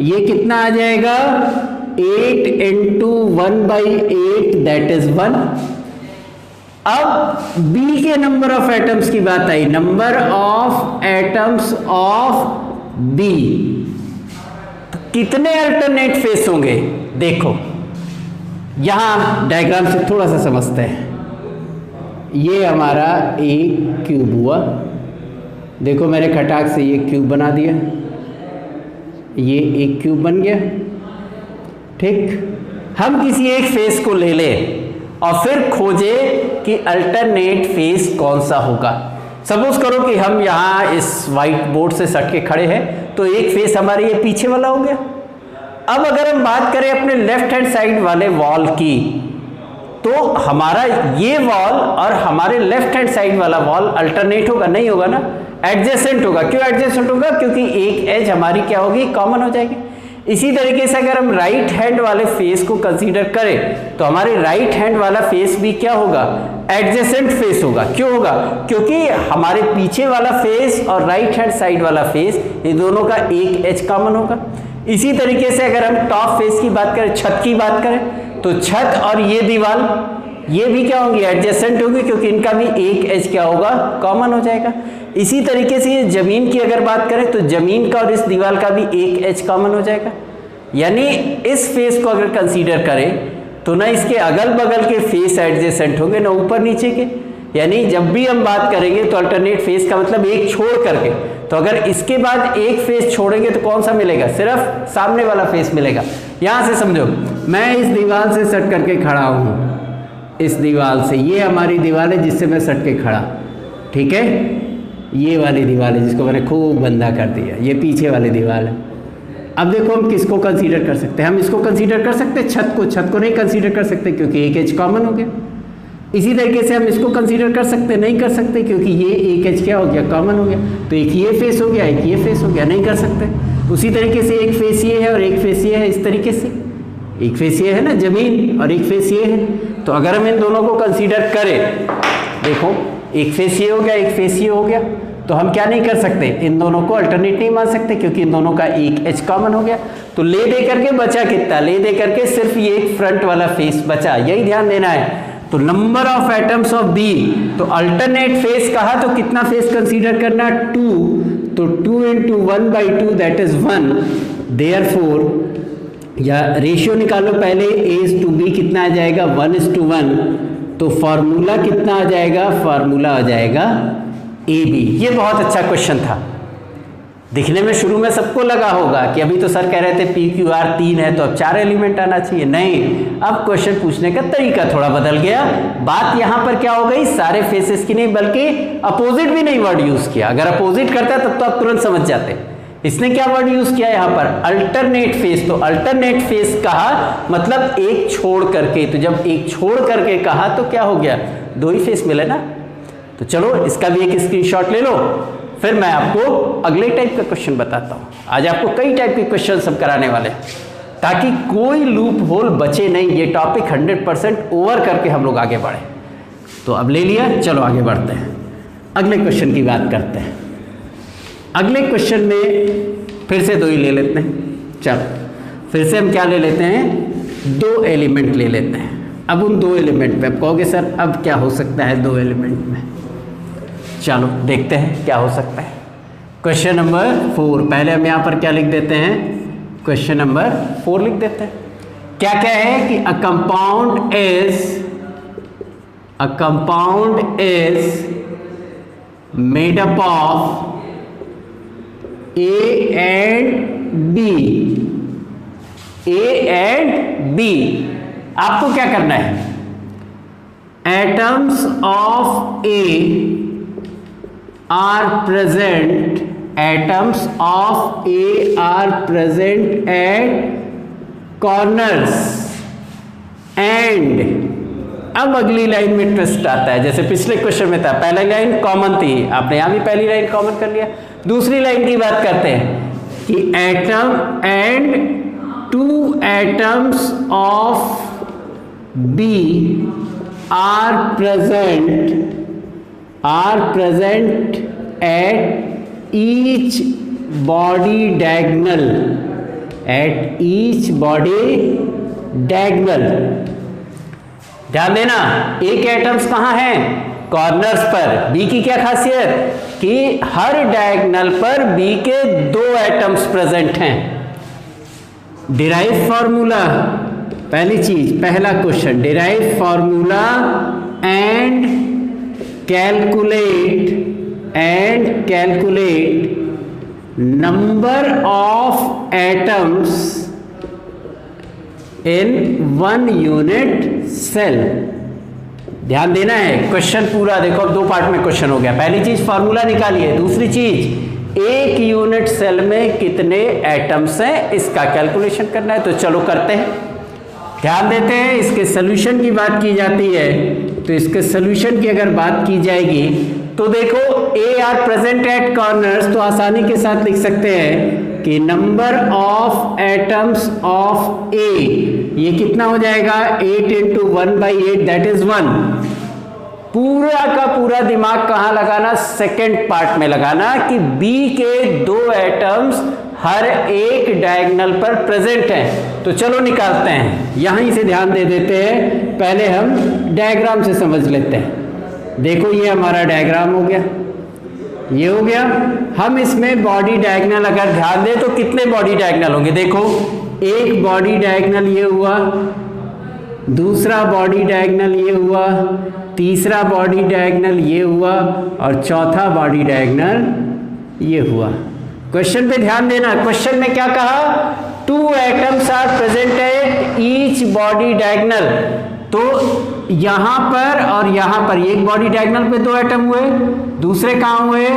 ये कितना आ जाएगा? 8 × 1/8 दैट इज 1। अब B के नंबर ऑफ एटम्स की बात आई, number of atoms of B, तो कितने अल्टरनेट फेस होंगे? देखो यहां डायग्राम से थोड़ा सा समझते हैं। ये हमारा एक क्यूब हुआ, देखो मैंने खटाक से ये क्यूब बना दिया, ये एक क्यूब बन गया। ठीक, हम किसी एक फेस को ले लें और फिर खोजे कि अल्टरनेट फेस कौन सा होगा। सपोज करो कि हम यहाँ इस वाइट बोर्ड से सट के खड़े हैं, तो एक फेस हमारे ये पीछे वाला हो गया। अब अगर हम बात करें अपने लेफ्ट हैंड साइड वाले वॉल की, तो हमारा ये वॉल और हमारे लेफ्ट हैंड साइड वाला वॉल अल्टरनेट होगा? नहीं होगा ना, एडजेसेंट होगा। क्यों एडजेसेंट होगा? क्योंकि एक एज हमारी क्या होगी? कॉमन हो जाएगी। इसी तरीके से अगर हम राइट हैंड वाले फेस को कंसीडर करें तो हमारे राइट हैंड वाला फेस भी क्या होगा? एडजेसेंट फेस होगा। क्यों होगा? क्योंकि हमारे पीछे वाला फेस और राइट हैंड साइड वाला फेस, इन दोनों का एक एज कॉमन होगा। इसी तरीके से अगर हम टॉप फेस की बात करें, छत की बात करें, तो छत और ये दीवार, ये भी क्या होंगी? एडजेसेंट होगी, क्योंकि इनका भी एक एज क्या होगा? कॉमन हो जाएगा। इसी तरीके से ये जमीन की अगर बात करें तो जमीन का और इस दीवार का भी एक एज कॉमन हो जाएगा। यानी इस फेस को अगर कंसीडर करें तो ना इसके अगल बगल के फेस एडजेसेंट होंगे, ना ऊपर नीचे के। यानी जब भी हम बात करेंगे तो अल्टरनेट फेस का मतलब एक छोड़ करके, तो अगर इसके बाद एक फेस छोड़ेंगे तो कौन सा मिलेगा? सिर्फ सामने वाला फेस मिलेगा। यहां से समझो, मैं इस दीवार से सट करके खड़ा हूं, इस दीवार से, ये हमारी दीवार है जिससे मैं सट के खड़ा, ठीक है। ये वाली दीवार है जिसको मैंने खूब बंदा कर दिया, ये पीछे वाली दीवार है। अब देखो हम किसको कंसीडर कर सकते हैं? हम इसको कंसीडर कर सकते हैं, छत को। छत को नहीं कंसीडर कर सकते क्योंकि एक एज कॉमन हो गया। इसी तरीके से हम इसको कंसीडर कर सकते, नहीं कर सकते क्योंकि ये एक एज क्या हो गया? कॉमन हो गया। तो एक ये फेस हो गया, एक ये फेस हो गया, नहीं कर सकते। उसी तरीके से एक फेस ये है और एक फेस ये है, इस तरीके से एक फेस ये है ना जमीन, और एक फेस ये है। तो अगर हम इन दोनों को कंसीडर करें, देखो एक फेस ये हो गया, एक फेस ये हो गया, तो हम क्या नहीं कर सकते? इन दोनों को अल्टरनेट नहीं मान सकते क्योंकि इन दोनों का एक एज कॉमन हो गया। तो ले दे करके बचा कितना? ले दे करके सिर्फ ये एक फ्रंट वाला फेस बचा, यही ध्यान देना है। तो number of atoms of B, तो अल्टरनेट फेस कहा तो कितना फेस कंसीडर करना? 2। तो 2 × 1/2 दैट इज 1। देयरफॉर, या रेशियो निकालो पहले, A/B कितना आ जाएगा? 1:1। तो फॉर्मूला कितना आ जाएगा, फॉर्मूला आ जाएगा AB। ये बहुत अच्छा क्वेश्चन था, दिखने में शुरू में सबको लगा होगा कि अभी तो सर कह रहे थे PQR 3 है तो अब 4 एलिमेंट आना चाहिए। नहीं, अब क्वेश्चन पूछने का तरीका थोड़ा बदल गया। बात यहां पर क्या हो गई, सारे फेसेस की नहीं बल्कि अपोजिट भी नहीं वर्ड यूज किया। अगर अपोजिट करता तब तो आप तुरंत समझ जाते। इसने क्या वर्ड यूज किया यहां पर, अल्टरनेट फेस। तो अल्टरनेट फेस कहा मतलब एक छोड़ करके, तो जब एक छोड़ करके कहा तो क्या हो गया, 2 ही फेस मिले ना। तो चलो इसका भी एक स्क्रीनशॉट ले लो, फिर मैं आपको अगले टाइप का क्वेश्चन बताता हूं। आज आपको कई टाइप के क्वेश्चन सब कराने वाले हैं ताकि कोई लूप होल बचे नहीं। ये टॉपिक 100% ओवर करके हम लोग आगे बढ़े। तो अब ले लिया, चलो आगे बढ़ते हैं, अगले क्वेश्चन की बात करते हैं। अगले क्वेश्चन में फिर से 2 ही ले लेते हैं। चलो फिर से हम क्या ले लेते हैं, 2 एलिमेंट ले लेते हैं। अब उन 2 एलिमेंट में आप कहोगे सर अब क्या हो सकता है 2 एलिमेंट में, चलो देखते हैं क्या हो सकता है। क्वेश्चन नंबर 4, पहले हम यहाँ पर क्या लिख देते हैं, क्वेश्चन नंबर 4 लिख देते हैं। क्या क्या है कि a compound is made up of A and B। A and B, आपको क्या करना है, atoms of A are present, atoms of A are present at corners and, अब अगली लाइन में ट्विस्ट आता है। जैसे पिछले क्वेश्चन में था, पहली लाइन कॉमन थी, आपने यहां भी पहली लाइन कॉमन कर लिया। दूसरी लाइन की बात करते हैं कि atom and 2 atoms of B are present at each body diagonal। ध्यान देना, एक एटम्स कहाँ हैं, कॉर्नर्स पर। बी की क्या खासियत कि हर डायगोनल पर बी के 2 एटम्स प्रेजेंट हैं। डिराइव फॉर्मूला, पहली चीज, पहला question, derive formula and calculate number of atoms in 1 unit cell. ध्यान देना है, क्वेश्चन पूरा देखो, अब 2 पार्ट में क्वेश्चन हो गया। पहली चीज फॉर्मूला निकालिए, दूसरी चीज एक यूनिट सेल में कितने एटम्स हैं इसका कैलकुलेशन करना है। तो चलो करते हैं, ध्यान देते हैं। इसके सोल्यूशन की बात की जाती है तो इसके सोल्यूशन की अगर बात की जाएगी तो देखो A R present at corners, तो आसानी के साथ लिख सकते हैं कि नंबर ऑफ एटम्स ऑफ ए, ये कितना हो जाएगा 8 × 1/8 दैट इज 1। पूरा का पूरा दिमाग कहां लगाना, सेकेंड पार्ट में लगाना कि बी के 2 एटम्स हर एक डायगोनल पर प्रेजेंट हैं। तो चलो निकालते हैं, यहीं से ध्यान दे देते हैं। पहले हम डायग्राम से समझ लेते हैं। देखो ये हमारा डायग्राम हो गया, ये हो गया। हम इसमें बॉडी डायगोनल अगर ध्यान दें तो कितने बॉडी डायगोनल होंगे, देखो एक बॉडी डायगोनल ये हुआ, दूसरा बॉडी डायगोनल ये हुआ, तीसरा बॉडी डायगोनल ये हुआ और चौथा बॉडी डायगोनल ये हुआ। क्वेश्चन पे ध्यान देना, क्वेश्चन में क्या कहा, 2 atoms are present at each body diagonal. तो यहां पर और यहां पर एक बॉडी डायगोनल पे 2 एटम हुए, दूसरे कहां हुए,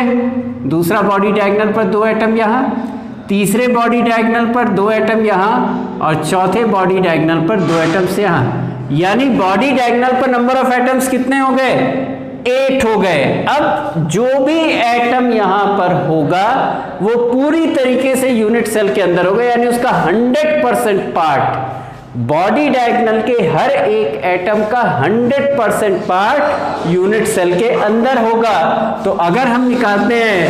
दूसरा बॉडी डायगोनल पर 2 एटम यहां, तीसरे बॉडी डायगोनल पर 2 एटम यहां और चौथे बॉडी डायगोनल पर 2 एटम्स यहां। यानी बॉडी डायगोनल पर नंबर ऑफ एटम्स कितने हो गए, 8 हो गए। अब जो भी एटम यहां पर होगा वो पूरी तरीके से यूनिट सेल के अंदर होगा, यानी उसका 100% पार्ट बॉडी डायगोनल के हर एक एटम का 100% पार्ट यूनिट सेल के अंदर होगा। तो अगर हम निकालते हैं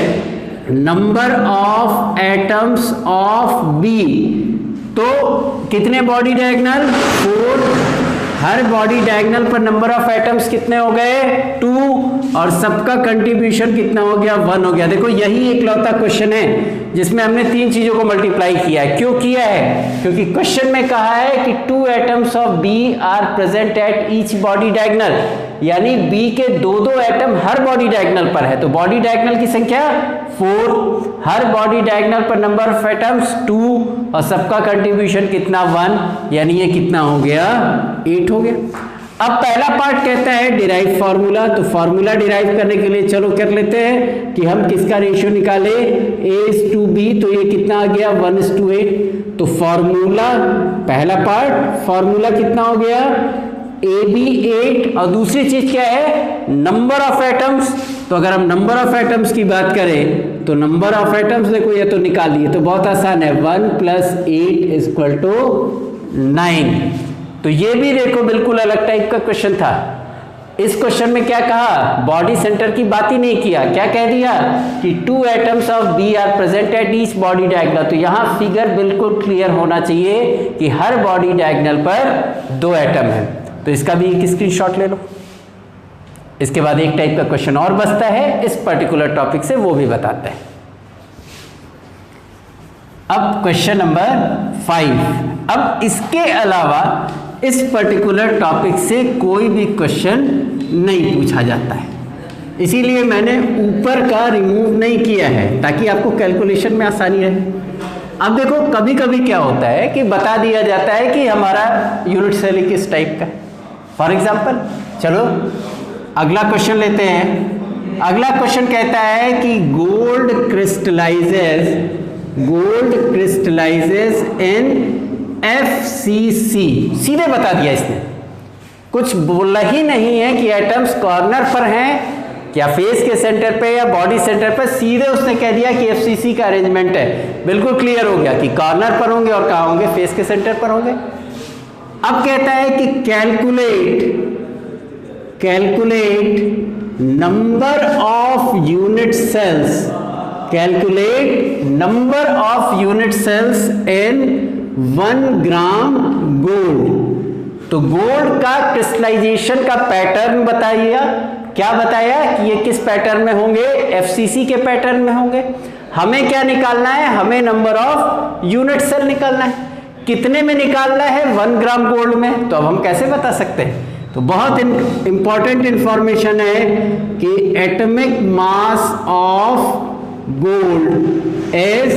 number of atoms of B, तो कितने बॉडी डायगोनल, 4, हर बॉडी डायगोनल पर नंबर ऑफ एटम्स कितने हो गए, 2, और सबका कंट्रीब्यूशन कितना हो गया, 1 हो गया। देखो यही एक लौता क्वेश्चन है जिसमें हमने 3 चीजों को मल्टीप्लाई किया है। क्यों किया है? क्योंकि क्वेश्चन में कहा है कि 2 atoms of B are present at each body diagonal, यानी बी के 2 एटम हर बॉडी डायगोनल पर है। तो बॉडी डायगोनल की संख्या 4, हर बॉडी डायगोनल पर नंबर ऑफ एटम्स 2 और सबका कंट्रीब्यूशन कितना 1, यानी ये कितना हो गया 8 हो गया। अब पहला पार्ट कहता है डिराइव फार्मूला। तो फार्मूला डिराइव करने के लिए चलो कर लेते हैं कि हम किसका रेशियो निकाले, A:B। तो ये कितना आ गया 1:8। तो फार्मूला पहला पार्ट फार्मूला कितना हो गया AB 8 और दूसरी चीज क्या है नंबर ऑफ एटम्स। तो अगर हम नंबर ऑफ एटम्स की बात करें तो नंबर ऑफ एटम्स देखो ये तो निकाल लिए, तो बहुत आसान है 1 + 8 = 9। तो ये भी देखो बिल्कुल अलग टाइप का क्वेश्चन था। इस क्वेश्चन में क्या कहा, बॉडी सेंटर की बात ही नहीं किया, क्या कह दिया कि 2 atoms of B are present at each body diagonal. तो यहां फिगर बिल्कुल क्लियर होना चाहिए कि हर बॉडी डायगोनल पर 2 एटम है। तो इसका भी एक स्क्रीनशॉट ले लो। इसके बाद एक टाइप का क्वेश्चन और बचता है इस पर्टिकुलर टॉपिक से, वो भी बताते हैं। अब क्वेश्चन नंबर 5। अब इसके अलावा इस पर्टिकुलर टॉपिक से कोई भी क्वेश्चन नहीं पूछा जाता है, इसीलिए मैंने ऊपर का रिमूव नहीं किया है ताकि आपको कैलकुलेशन में आसानी रहे। अब देखो कभी कभी क्या होता है कि बता दिया जाता है कि हमारा यूनिट सेल किस टाइप का। फॉर एग्जाम्पल चलो अगला क्वेश्चन लेते हैं। अगला क्वेश्चन कहता है कि गोल्ड क्रिस्टलाइजेज इन FCC। सीधे बता दिया इसने, कुछ बोला ही नहीं है कि एटम्स कॉर्नर पर हैं या फेस के सेंटर पे या बॉडी सेंटर पर, सीधे उसने कह दिया कि FCC का अरेंजमेंट है। बिल्कुल क्लियर हो गया कि कॉर्नर पर होंगे और कहाँ होंगे, फेस के सेंटर पर होंगे। अब कहता है कि calculate number of unit cells in 1 gram gold. तो गोल्ड का क्रिस्टलाइजेशन का पैटर्न बताइए। क्या बताया कि ये किस पैटर्न में होंगे, FCC के पैटर्न में होंगे। हमें क्या निकालना है, हमें नंबर ऑफ यूनिट सेल निकालना है। कितने में निकालना है, 1 ग्राम गोल्ड में। तो अब हम कैसे बता सकते हैं, तो बहुत इंपॉर्टेंट इंफॉर्मेशन है कि atomic mass of gold is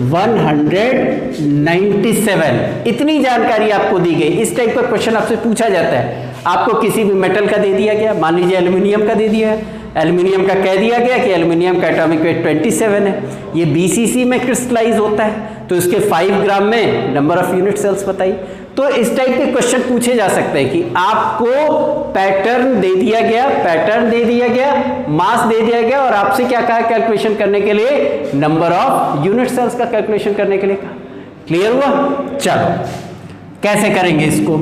197। इतनी जानकारी आपको दी गई। इस टाइप का क्वेश्चन आपसे पूछा जाता है, आपको किसी भी मेटल का दे दिया गया, मान लीजिए एल्यूमिनियम का दे दिया है, एल्यूमिनियम का कह दिया गया कि एल्यूमिनियम का एटॉमिक वेट 27 है, ये BCC में क्रिस्टलाइज होता है, तो इसके 5 ग्राम में नंबर ऑफ यूनिट सेल्स बताइए। तो इस टाइप के क्वेश्चन पूछे जा सकते हैं कि आपको पैटर्न दे दिया गया, मास दे दिया गया और आपसे क्या कहा कैलकुलेशन करने के लिए, नंबर ऑफ यूनिट सेल्स का कैलकुलेशन करने के लिए कहा। क्लियर हुआ? चलो कैसे करेंगे इसको,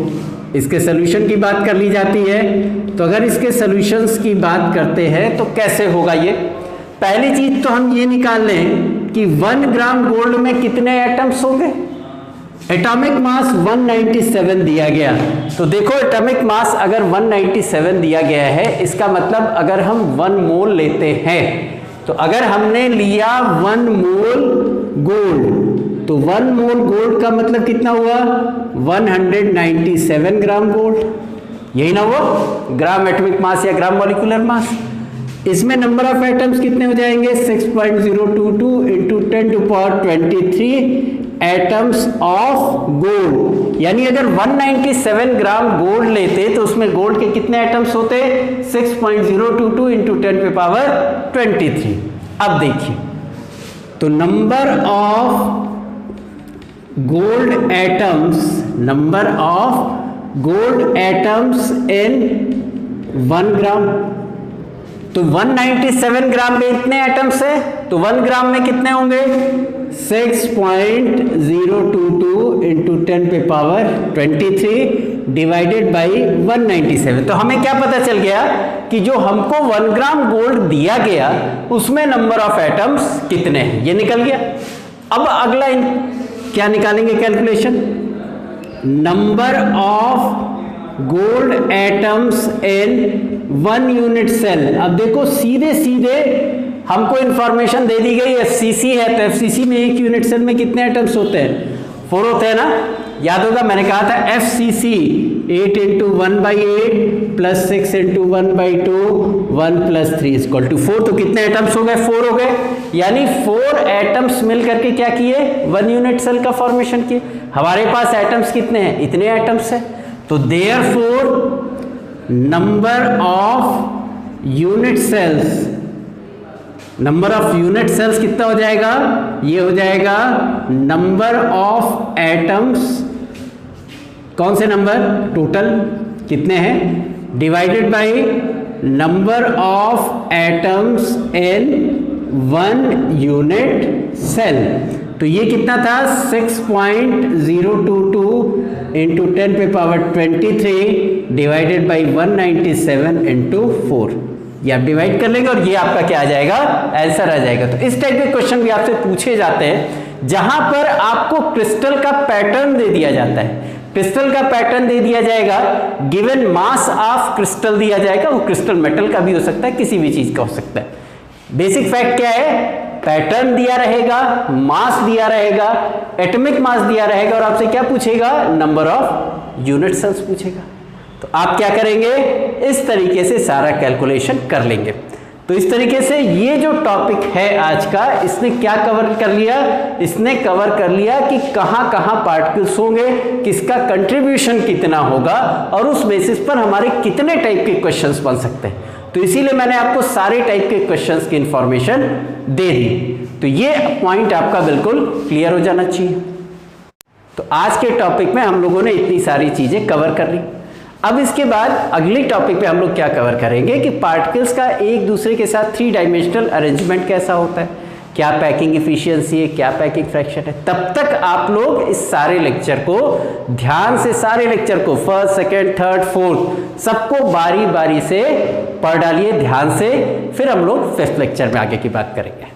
इसके सॉल्यूशन की बात कर ली जाती है। तो अगर इसके सॉल्यूशंस की बात करते हैं तो कैसे होगा ये, पहली चीज तो हम ये निकाल लें कि 1 ग्राम गोल्ड में कितने एटम्स होंगे। एटॉमिक मास 197 दिया गया, तो देखो एटॉमिक मास अगर 197 दिया गया है, इसका मतलब अगर हम 1 मोल लेते हैं, तो अगर हमने लिया 1 मोल गोल्ड, तो 1 मोल गोल्ड का मतलब कितना हुआ, 197 ग्राम गोल्ड। यही ना हुआ ग्राम एटॉमिक मास या ग्राम मॉलिक्यूलर मास। इसमें नंबर ऑफ एटम्स कितने हो जाएंगे, 6.022 इंटू 10⁻23 एटम्स ऑफ गोल्ड। यानी अगर 197 ग्राम गोल्ड लेते तो उसमें गोल्ड के कितने एटम्स होते, 6.022 इंटू 10⁻23। अब देखिए, तो number of gold atoms in 1 ग्राम, तो 197 ग्राम में इतने एटम्स है, तो 1 ग्राम में कितने होंगे, 6.022 इंटू 10⁻23 डिवाइडेड बाई 197। तो हमें क्या पता चल गया कि जो हमको 1 ग्राम गोल्ड दिया गया उसमें नंबर ऑफ एटम्स कितने हैं, ये निकल गया। अब अगला क्या निकालेंगे calculation, number of gold atoms in 1 unit cell. अब देखो सीधे हमको इंफॉर्मेशन दे दी गई FCC है, तो FCC में एक यूनिट सेल में कितने एटम्स होते हैं? 4 होते हैं ना। याद होगा मैंने कहा था FCC 8 × 1/8 + 6 × 1/2 1 + 3 = 4। तो कितने एटम्स हो गए? 4 हो गए। यानी 4 एटम्स मिल करके क्या किए? 1 यूनिट सेल का फॉर्मेशन किए। हमारे पास एटम्स कितने हैं? इतने एटम्स हैं। तो therefore number of unit cells, number of unit cells कितना हो जाएगा? ये हो जाएगा नंबर ऑफ एटम्स, कौन से नंबर? टोटल कितने हैं, divided by number of atoms in 1 unit cell. तो ये कितना था? 6.022 × 10⁻23 डिवाइडेड बाई 197 × 4। ये आप डिवाइड कर लेंगे और ये आपका क्या आ जाएगा? आंसर आ जाएगा। तो इस टाइप के क्वेश्चन भी आपसे पूछे जाते हैं जहां पर आपको क्रिस्टल का पैटर्न दे दिया जाता है। क्रिस्टल का पैटर्न दे दिया जाएगा, गिवन मास ऑफ क्रिस्टल दिया जाएगा, वो क्रिस्टल मेटल का भी हो सकता है, किसी भी चीज का हो सकता है। बेसिक फैक्ट क्या है? पैटर्न दिया रहेगा, मास दिया रहेगा, एटॉमिक मास दिया रहेगा और आपसे क्या पूछेगा? नंबर ऑफ यूनिट सेल्स पूछेगा। तो आप क्या करेंगे? इस तरीके से सारा कैलकुलेशन कर लेंगे। तो इस तरीके से ये जो टॉपिक है आज का, इसने क्या कवर कर लिया? इसने कवर कर लिया कि कहां कहां पार्टिकल्स होंगे, किसका कंट्रीब्यूशन कितना होगा और उस बेसिस पर हमारे कितने टाइप के क्वेश्चंस बन सकते हैं। तो इसीलिए मैंने आपको सारे टाइप के क्वेश्चंस की इंफॉर्मेशन दे दी। तो ये पॉइंट आपका बिल्कुल क्लियर हो जाना चाहिए। तो आज के टॉपिक में हम लोगों ने इतनी सारी चीजें कवर कर ली। अब इसके बाद अगले टॉपिक पे हम लोग क्या कवर करेंगे कि पार्टिकल्स का एक दूसरे के साथ 3 डायमेंशनल अरेंजमेंट कैसा होता है, क्या पैकिंग एफिशिएंसी है, क्या पैकिंग फ्रैक्शन है। तब तक आप लोग इस सारे लेक्चर को ध्यान से, सारे लेक्चर को 1st, 2nd, 3rd, 4th सबको बारी बारी से पढ़ डालिए ध्यान से। फिर हम लोग 5th लेक्चर में आगे की बात करेंगे।